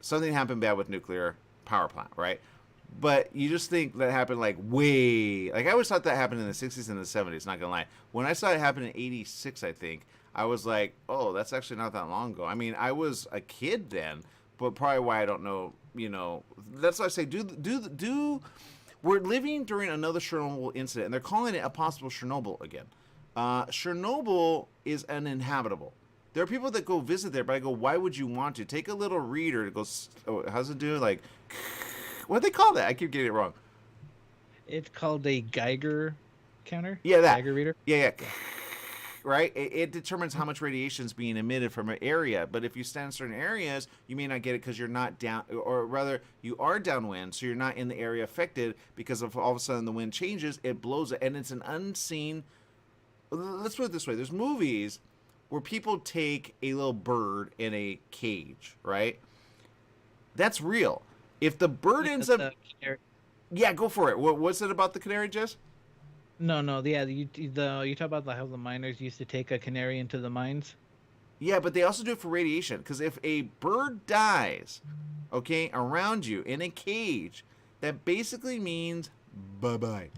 something happened bad with nuclear power plant, right? But you just think that happened like way, like I always thought that happened in the 60s and the 70s, not gonna lie. When I saw it happen in 86, I think, I was like, oh, that's actually not that long ago. I mean, I was a kid then, but probably why I don't know, you know, that's why I say we're living during another Chernobyl incident, and they're calling it a possible Chernobyl again. Chernobyl is uninhabitable. There are people that go visit there, but I go, why would you want to? Take a little reader to go, oh, how's it do? Like, what do they call that? I keep getting it wrong. It's called a Geiger counter? Yeah, that. Geiger reader? Yeah. Right? It determines how much radiation is being emitted from an area. But if you stand in certain areas, you may not get it because you're not down, or rather, you are downwind, so you're not in the area affected because if all of a sudden the wind changes, it blows it. And it's an unseen, let's put it this way. There's movies where people take a little bird in a cage, right? That's real. If the bird ends up... Yeah, go for it. What's it about the canary, Jess? No, yeah, you talk about how the miners used to take a canary into the mines? Yeah, but they also do it for radiation, because if a bird dies, okay, around you in a cage, that basically means bye-bye.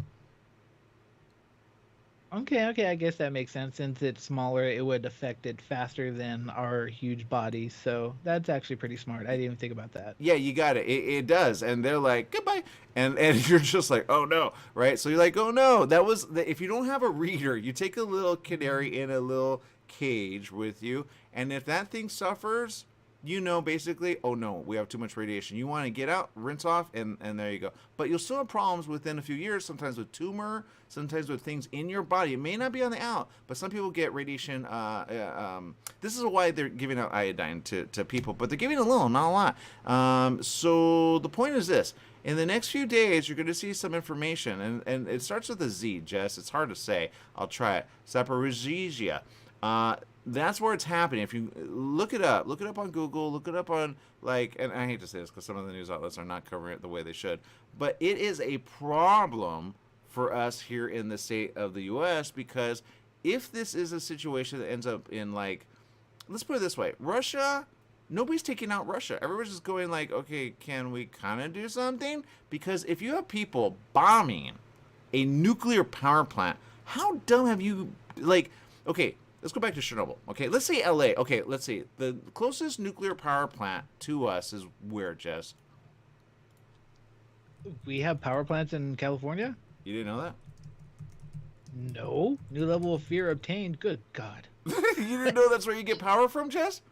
Okay, I guess that makes sense. Since it's smaller, it would affect it faster than our huge bodies, so that's actually pretty smart. I didn't even think about that. Yeah, you got it. It does, and they're like, goodbye, and you're just like, oh no, right? So you're like, oh no, that was, if you don't have a reader, you take a little canary in a little cage with you, and if that thing suffers, you know, basically, oh no, we have too much radiation. You want to get out, rinse off, and there you go. But you'll still have problems within a few years, sometimes with tumor, sometimes with things in your body. It may not be on the out, but some people get radiation. This is why they're giving out iodine to people, but they're giving a little, not a lot. So the point is this. In the next few days, you're going to see some information, and it starts with a Z, Jess. It's hard to say. I'll try it. Zaporizhzhia. That's where it's happening. If you look it up on Google, look it up on and I hate to say this because some of the news outlets are not covering it the way they should, but it is a problem for us here in the state of the U.S. because if this is a situation that ends up in let's put it this way, Russia, nobody's taking out Russia. Everyone's just going okay, can we kind of do something? Because if you have people bombing a nuclear power plant, how dumb have you, okay, let's go back to Chernobyl. Okay, let's say LA. Okay, let's see. The closest nuclear power plant to us is where, Jess? We have power plants in California? You didn't know that? No. New level of fear obtained. Good God. You didn't know that's where you get power from, Jess?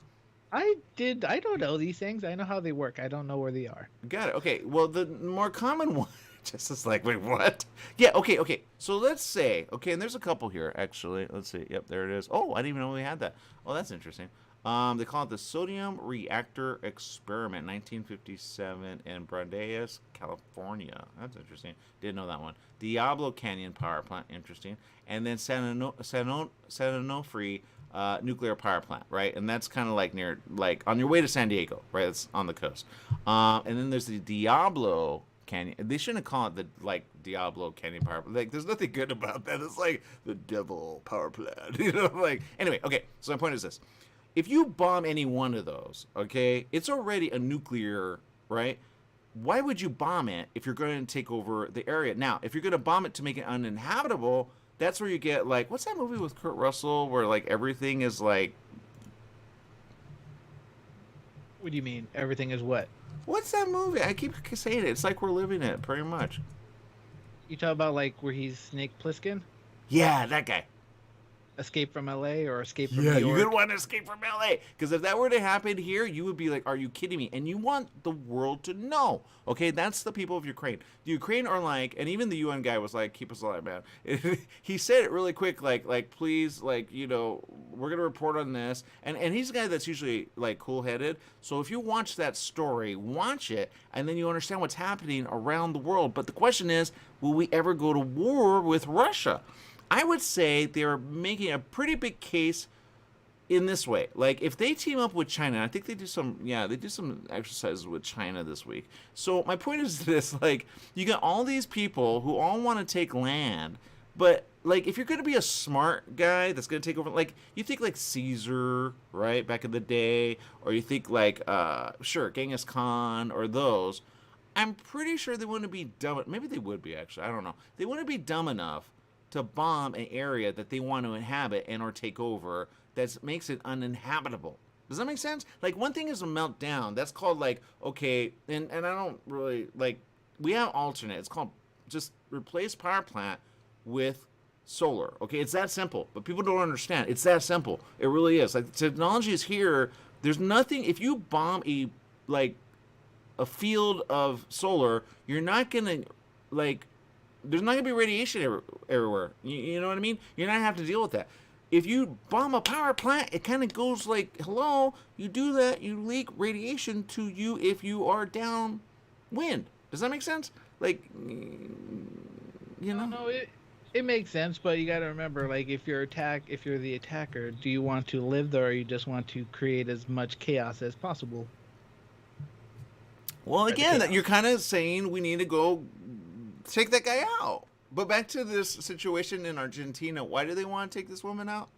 I did. I don't know these things. I know how they work. I don't know where they are. Got it. Okay, well, the more common one, Jess is wait, what? Yeah, okay. So let's say, and there's a couple here, actually. Let's see. Yep, there it is. Oh, I didn't even know we had that. Oh, that's interesting. They call it the Sodium Reactor Experiment, 1957 in Brandeis, California. That's interesting. Didn't know that one. Diablo Canyon Power Plant, interesting. And then San Onofre nuclear power plant, right? And that's kind of near, on your way to San Diego, right? It's on the coast. And then there's the Diablo Canyon. They shouldn't call it the Diablo Canyon Power Plant. There's nothing good about that. It's the devil power plant, Anyway, okay. So my point is this: if you bomb any one of those, okay, it's already a nuclear, right? Why would you bomb it if you're going to take over the area? Now, if you're going to bomb it to make it uninhabitable, that's where you get what's that movie with Kurt Russell where everything is What do you mean? Everything is what? What's that movie? I keep saying it. It's We're Living It, pretty much. You talk about where he's Snake Plissken? Yeah, that guy. Escape from LA or Escape from New York? You could want to escape from LA. Because if that were to happen here, you would be are you kidding me? And you want the world to know. Okay, that's the people of Ukraine. The Ukraine are and even the UN guy was keep us alive, man. He said it really quick, please, we're going to report on this. And he's a guy that's usually, cool-headed. So if you watch that story, watch it, and then you understand what's happening around the world. But the question is, will we ever go to war with Russia? I would say they're making a pretty big case in this way. If they team up with China, I think they do some exercises with China this week. So my point is this, you got all these people who all want to take land, but if you're going to be a smart guy that's going to take over, you think Caesar, right, back in the day, or you think sure, Genghis Khan or those, I'm pretty sure they wouldn't be dumb. Maybe they would be, actually. I don't know. They wouldn't be dumb enough to bomb an area that they want to inhabit and or take over that makes it uninhabitable. Does that make sense? One thing is a meltdown. That's called okay, and I don't really we have alternate. It's called just replace power plant with solar. Okay, it's that simple. But people don't understand. It's that simple. It really is. Technology is here. There's nothing. If you bomb a field of solar, you're not gonna there's not going to be radiation everywhere. You know what I mean? You're not going to have to deal with that. If you bomb a power plant, it kind of goes hello, you do that, you leak radiation to you if you are downwind. Does that make sense? No, it makes sense, but you got to remember, if you're the attacker, do you want to live there or you just want to create as much chaos as possible? Well, again, you're kind of saying we need to go take that guy out. But back to this situation in Argentina, why do they want to take this woman out?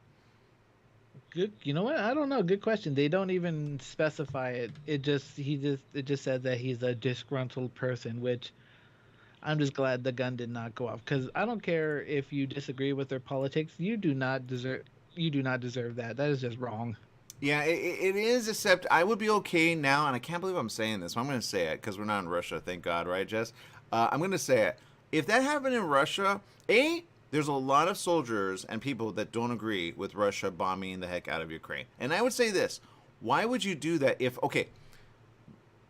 Good. You know what? I don't know. Good question. They don't even specify it. It just said that he's a disgruntled person, which I'm just glad the gun did not go off, because I don't care if you disagree with their politics. You do not deserve that. That is just wrong. Yeah, it is, except I would be okay now, and I can't believe I'm saying this. I'm going to say it because we're not in Russia, thank God, right, Jess? I'm going to say it. If that happened in Russia, there's a lot of soldiers and people that don't agree with Russia bombing the heck out of Ukraine. And I would say this. Why would you do that if,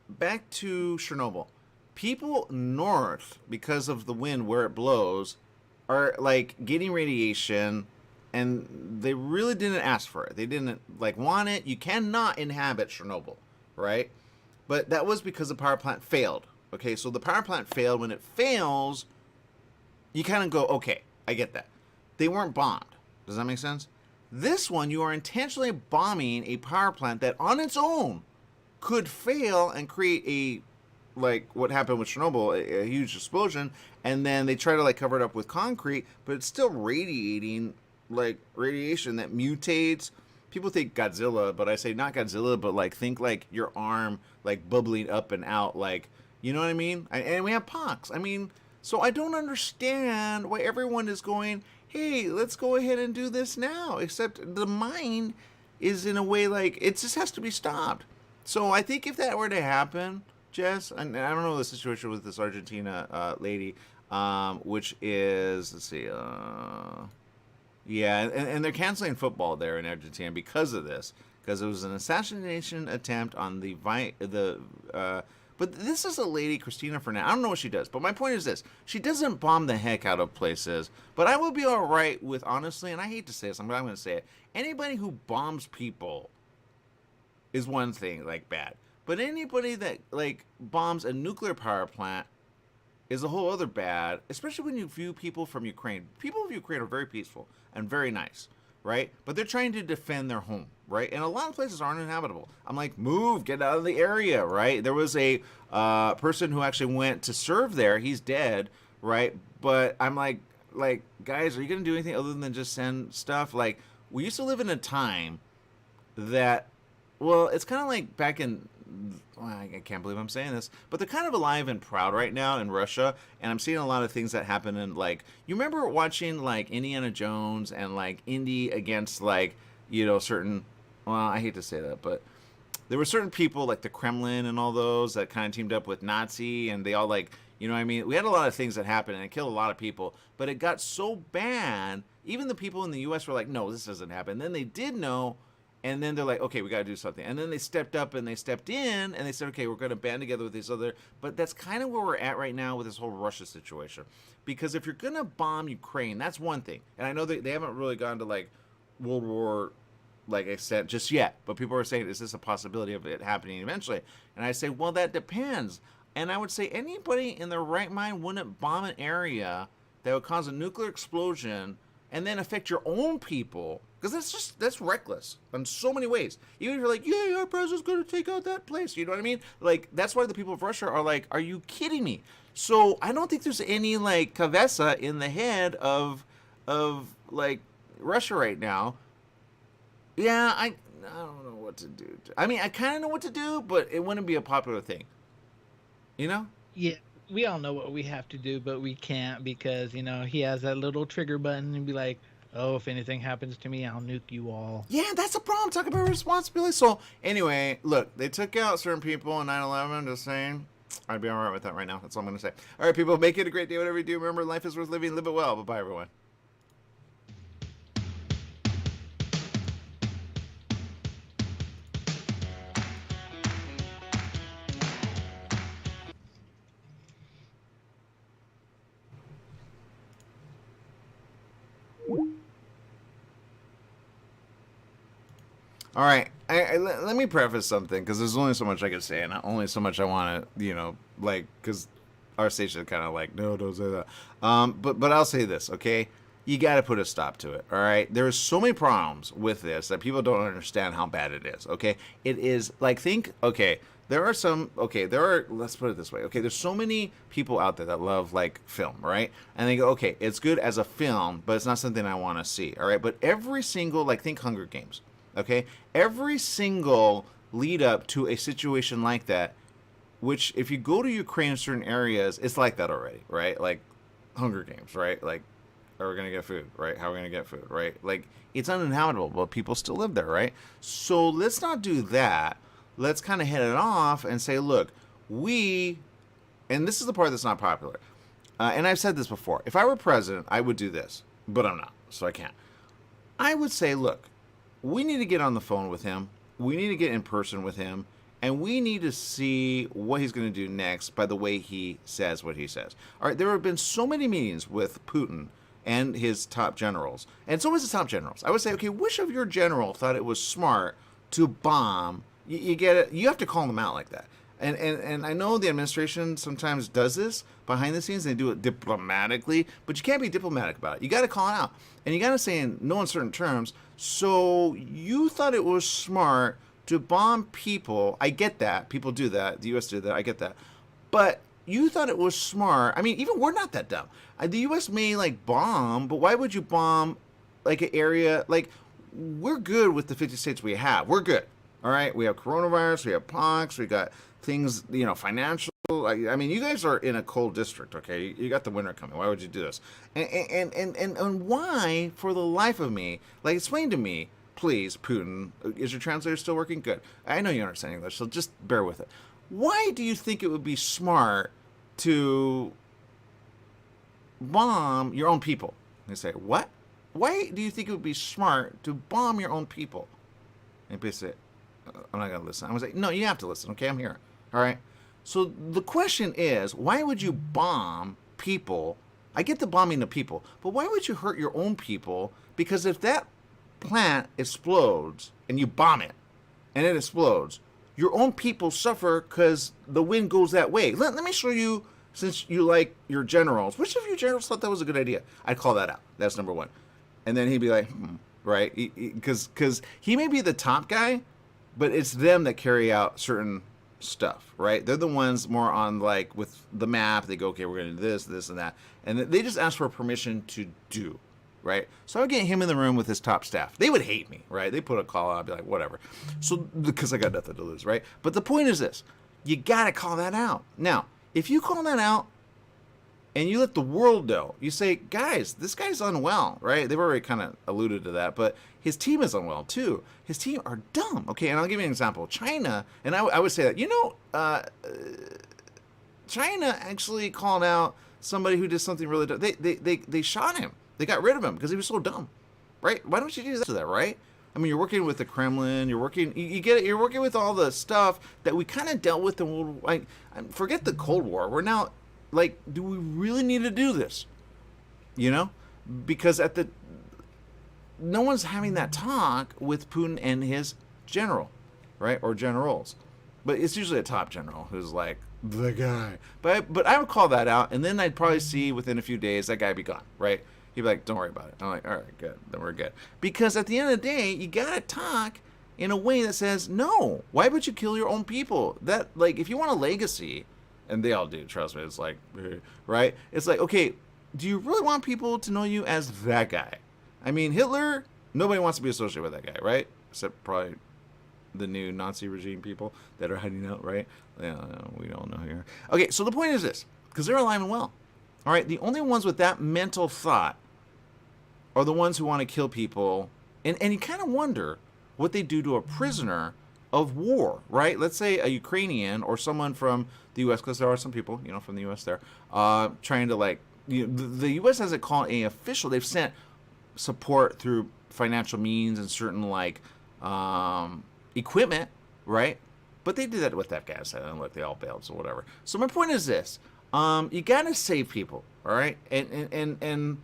back to Chernobyl. People north, because of the wind where it blows, are, getting radiation, and they really didn't ask for it. They didn't, want it. You cannot inhabit Chernobyl, right? But that was because the power plant failed. Okay, so the power plant failed. When it fails, you kind of go, okay, I get that. They weren't bombed. Does that make sense? This one, you are intentionally bombing a power plant that on its own could fail and create a, like what happened with Chernobyl, a huge explosion, and then they try to like cover it up with concrete, but it's still radiating like radiation that mutates. People think Godzilla, but I say not Godzilla, but like think like your arm like bubbling up and out, like, you know what I mean? And we have pox. I mean, so I don't understand why everyone is going, hey, let's go ahead and do this now, except the mind is in a way like it just has to be stopped. So I think if that were to happen, Jess, and I don't know the situation with this Argentina lady, which is, let's see, yeah, and they're canceling football there in Argentina because of this, because it was an assassination attempt on but this is a lady, Cristina Fernandez. I don't know what she does, but my point is this. She doesn't bomb the heck out of places, but I will be all right with, honestly, and I hate to say this, but I'm going to say it, anybody who bombs people is one thing, like, bad. But anybody that, like, bombs a nuclear power plant is a whole other bad, especially when you view people from Ukraine. People of Ukraine are very peaceful and very nice, right? But they're trying to defend their home, right? And a lot of places aren't inhabitable. I'm like, move, get out of the area, right? There was a person who actually went to serve there. He's dead, right? But I'm like, guys, are you going to do anything other than just send stuff? Like, we used to live in a time that, well, it's kind of like back in, well, I can't believe I'm saying this, but they're kind of alive and proud right now in Russia, and I'm seeing a lot of things that happen in, like, you remember watching, like, Indiana Jones and, like, Indy against, like, you know, certain, well, I hate to say that, but there were certain people, like the Kremlin and all those, that kind of teamed up with Nazi, and they all, like, you know what I mean? We had a lot of things that happened, and it killed a lot of people, but it got so bad, even the people in the U.S. were like, no, this doesn't happen. And then they did know, and then they're like, okay, we got to do something. And then they stepped up and they stepped in and they said, okay, we're going to band together with these other. But that's kind of where we're at right now with this whole Russia situation. Because if you're going to bomb Ukraine, that's one thing. And I know they haven't really gone to like World War like extent just yet. But people are saying, is this a possibility of it happening eventually? And I say, well, that depends. And I would say anybody in their right mind wouldn't bomb an area that would cause a nuclear explosion and then affect your own people. Because that's reckless in so many ways. Even if you're like, yeah, our president's going to take out that place. You know what I mean? Like, that's why the people of Russia are like, are you kidding me? So I don't think there's any, like, cabeza in the head of like, Russia right now. Yeah, I don't know what to do. I mean, I kind of know what to do, but it wouldn't be a popular thing. You know? Yeah, we all know what we have to do, but we can't because, you know, he has that little trigger button and be like, oh, if anything happens to me, I'll nuke you all. Yeah, that's a problem. Talk about responsibility. So, anyway, look, they took out certain people in 9/11. Just saying. I'd be all right with that right now. That's all I'm going to say. All right, people, make it a great day, whatever you do. Remember, life is worth living. Live it well. Bye-bye, everyone. All right, let me preface something, because there's only so much I can say, and only so much I want to, you know, like, because our station is kind of like, no, don't say that. But I'll say this, okay? You got to put a stop to it, all right? There are so many problems with this that people don't understand how bad it is, okay? It is, like, let's put it this way, okay? There's so many people out there that love, like, film, right? And they go, okay, it's good as a film, but it's not something I want to see, all right? But every single, like, think Hunger Games. Okay, every single lead up to a situation like that, which if you go to Ukraine in certain areas, it's like that already, right? Like Hunger Games, right? Like, are we gonna get food, right? How are we gonna get food, right? Like, it's uninhabitable, but people still live there, right? So let's not do that. Let's kind of head it off and say, look, and this is the part that's not popular, and I've said this before. If I were president, I would do this, but I'm not, so I can't. I would say, look, we need to get on the phone with him. We need to get in person with him. And we need to see what he's going to do next by the way he says what he says. All right, there have been so many meetings with Putin and his top generals. And so is his top generals. I would say, okay, which of your general thought it was smart to bomb? You get it? You have to call them out like that. And I know the administration sometimes does this behind the scenes. They do it diplomatically, but you can't be diplomatic about it. You got to call it out, and you got to say in no uncertain terms. So you thought it was smart to bomb people. I get that. People do that. The U.S. did that. I get that. But you thought it was smart. I mean, even we're not that dumb. The U.S. may like bomb, but why would you bomb like an area? Like, we're good with the 50 states we have. We're good. All right. We have coronavirus. We have pox. We got things, you know, financial. I mean, you guys are in a cold district. Okay. You got the winter coming. Why would you do this? And why, for the life of me, like, explain to me, please, Putin, is your translator still working? Good. I know you understand English, so just bear with it. Why do you think it would be smart to bomb your own people? They say, what? Why do you think it would be smart to bomb your own people? And they say, I'm not going to listen. I'm going to say, no, you have to listen. Okay, I'm here. All right. So the question is, why would you bomb people? I get the bombing of people, but why would you hurt your own people? Because if that plant explodes and you bomb it and it explodes, your own people suffer because the wind goes that way. Let me show you, since you like your generals. Which of your generals thought that was a good idea? I'd call that out. That's number one. And then he'd be like, right? Because he may be the top guy, but it's them that carry out certain stuff, right? They're the ones more on, like, with the map. They go, okay, we're going to do this, this, and that. And they just ask for permission to do, right? So I would get him in the room with his top staff. They would hate me, right? They put a call out, I'd be like, whatever. So, because I got nothing to lose, right? But the point is this. You got to call that out. Now, if you call that out and you let the world know, you say, guys, this guy's unwell, right? They've already kind of alluded to that, but his team is unwell too. His team are dumb. Okay, and I'll give you an example. China, and I would say that, you know, China actually called out somebody who did something really dumb. They shot him. They got rid of him because he was so dumb, right? Why don't you do that, right? I mean, you're working with the Kremlin. You're working. You get it. You're working with all the stuff that we kind of dealt with, and like, forget the Cold War. We're now, like, do we really need to do this? You know, because no one's having that talk with Putin and his general, right, or generals, but it's usually a top general who's like the guy. But I would call that out, and then I'd probably see within a few days that guy be gone, right? He'd be like, don't worry about it. I'm like, all right, good. Then we're good. Because at the end of the day, you got to talk in a way that says, no, why would you kill your own people? That, like, if you want a legacy, and they all do, trust me, it's like, right? It's like, okay, do you really want people to know you as that guy? I mean, Hitler, nobody wants to be associated with that guy, right? Except probably the new Nazi regime people that are hiding out, right? Yeah, we don't know here. Okay, so the point is this, because they're alive and well. All right, the only ones with that mental thought are the ones who want to kill people. And you kind of wonder what they do to a prisoner of war, right? Let's say a Ukrainian or someone from the U.S., because there are some people, you know, from the U.S. there, trying to, like, you know, the U.S. hasn't called any official. They've sent support through financial means and certain, like, equipment, right? But they did that with Afghanistan, and look, they all bailed, so whatever. So my point is this. You gotta save people, all right? And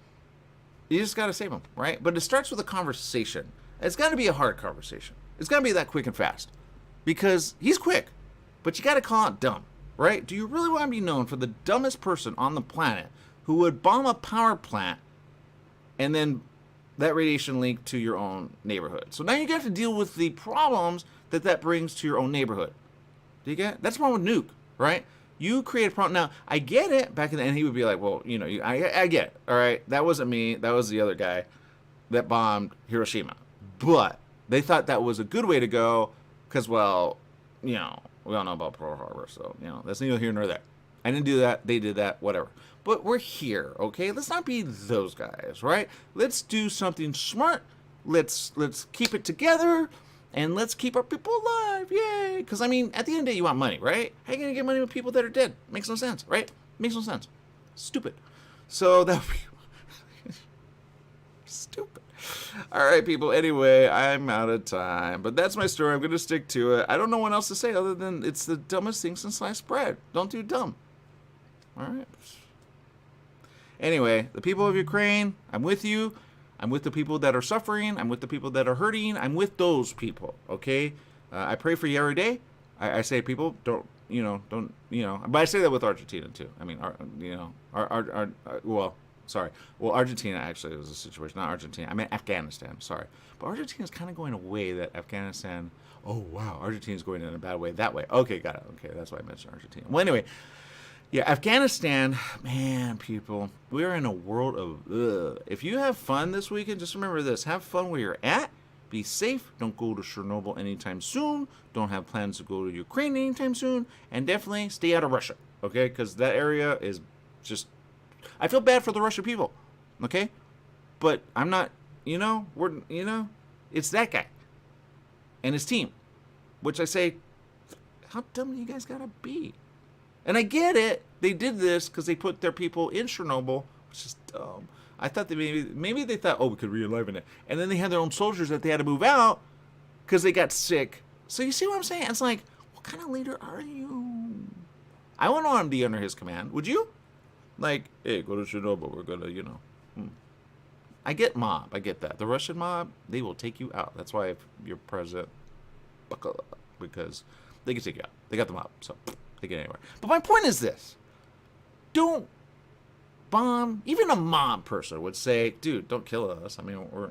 you just gotta save them, right? But it starts with a conversation. It's gotta be a hard conversation. It's gotta be that quick and fast. Because he's quick, but you gotta call it dumb, right? Do you really want to be known for the dumbest person on the planet who would bomb a power plant and then that radiation leak to your own neighborhood? So now you have to deal with the problems that brings to your own neighborhood. Do you get it? That's the problem with nuke, right? You create a problem. Now, I get it. Back in the end, he would be like, well, you know, I get it. All right. That wasn't me. That was the other guy that bombed Hiroshima. But they thought that was a good way to go because, well, you know, we all know about Pearl Harbor. So, you know, that's neither here nor there. I didn't do that. They did that. Whatever. But we're here, okay? Let's not be those guys, right? Let's do something smart. Let's keep it together. And let's keep our people alive. Yay. Because, I mean, at the end of the day, you want money, right? How are you going to get money with people that are dead? Makes no sense, right? Makes no sense. Stupid. So that would be stupid. All right, people. Anyway, I'm out of time. But that's my story. I'm going to stick to it. I don't know what else to say other than it's the dumbest thing since sliced bread. Don't do dumb. All right. Anyway, the people of Ukraine, I'm with you. I'm with the people that are suffering. I'm with the people that are hurting. I'm with those people, okay? I pray for you every day. I say, people, don't don't, but I say that with Argentina too. I mean, Argentina actually was a situation, not Argentina. I mean, Afghanistan, sorry. But Argentina's kind of going away that Afghanistan, oh, wow, Argentina's going in a bad way that way. Okay, got it. Okay, that's why I mentioned Argentina. Well, anyway, yeah, Afghanistan, man, people, we're in a world of, ugh. If you have fun this weekend, just remember this. Have fun where you're at. Be safe. Don't go to Chernobyl anytime soon. Don't have plans to go to Ukraine anytime soon. And definitely stay out of Russia, okay? Because that area is just... I feel bad for the Russian people, okay? But I'm not, it's that guy and his team. Which I say, how dumb do you guys gotta be? And I get it. They did this because they put their people in Chernobyl, which is dumb. I thought that maybe they thought, oh, we could re-enliven it. And then they had their own soldiers that they had to move out because they got sick. So you see what I'm saying? It's like, what kind of leader are you? I wouldn't want to be under his command. Would you? Like, hey, go to Chernobyl. We're going to, I get mob. I get that. The Russian mob, they will take you out. That's why if you're president, buckle up. Because they can take you out. They got the mob. So they get anywhere. But my point is this. Don't bomb. Even a mob person would say, dude, don't kill us. I mean, we're,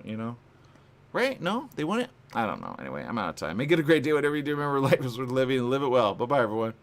right? No? They wouldn't? I don't know. Anyway, I'm out of time. Make it a great day. Whatever you do, remember life is worth living and live it well. Bye-bye, everyone.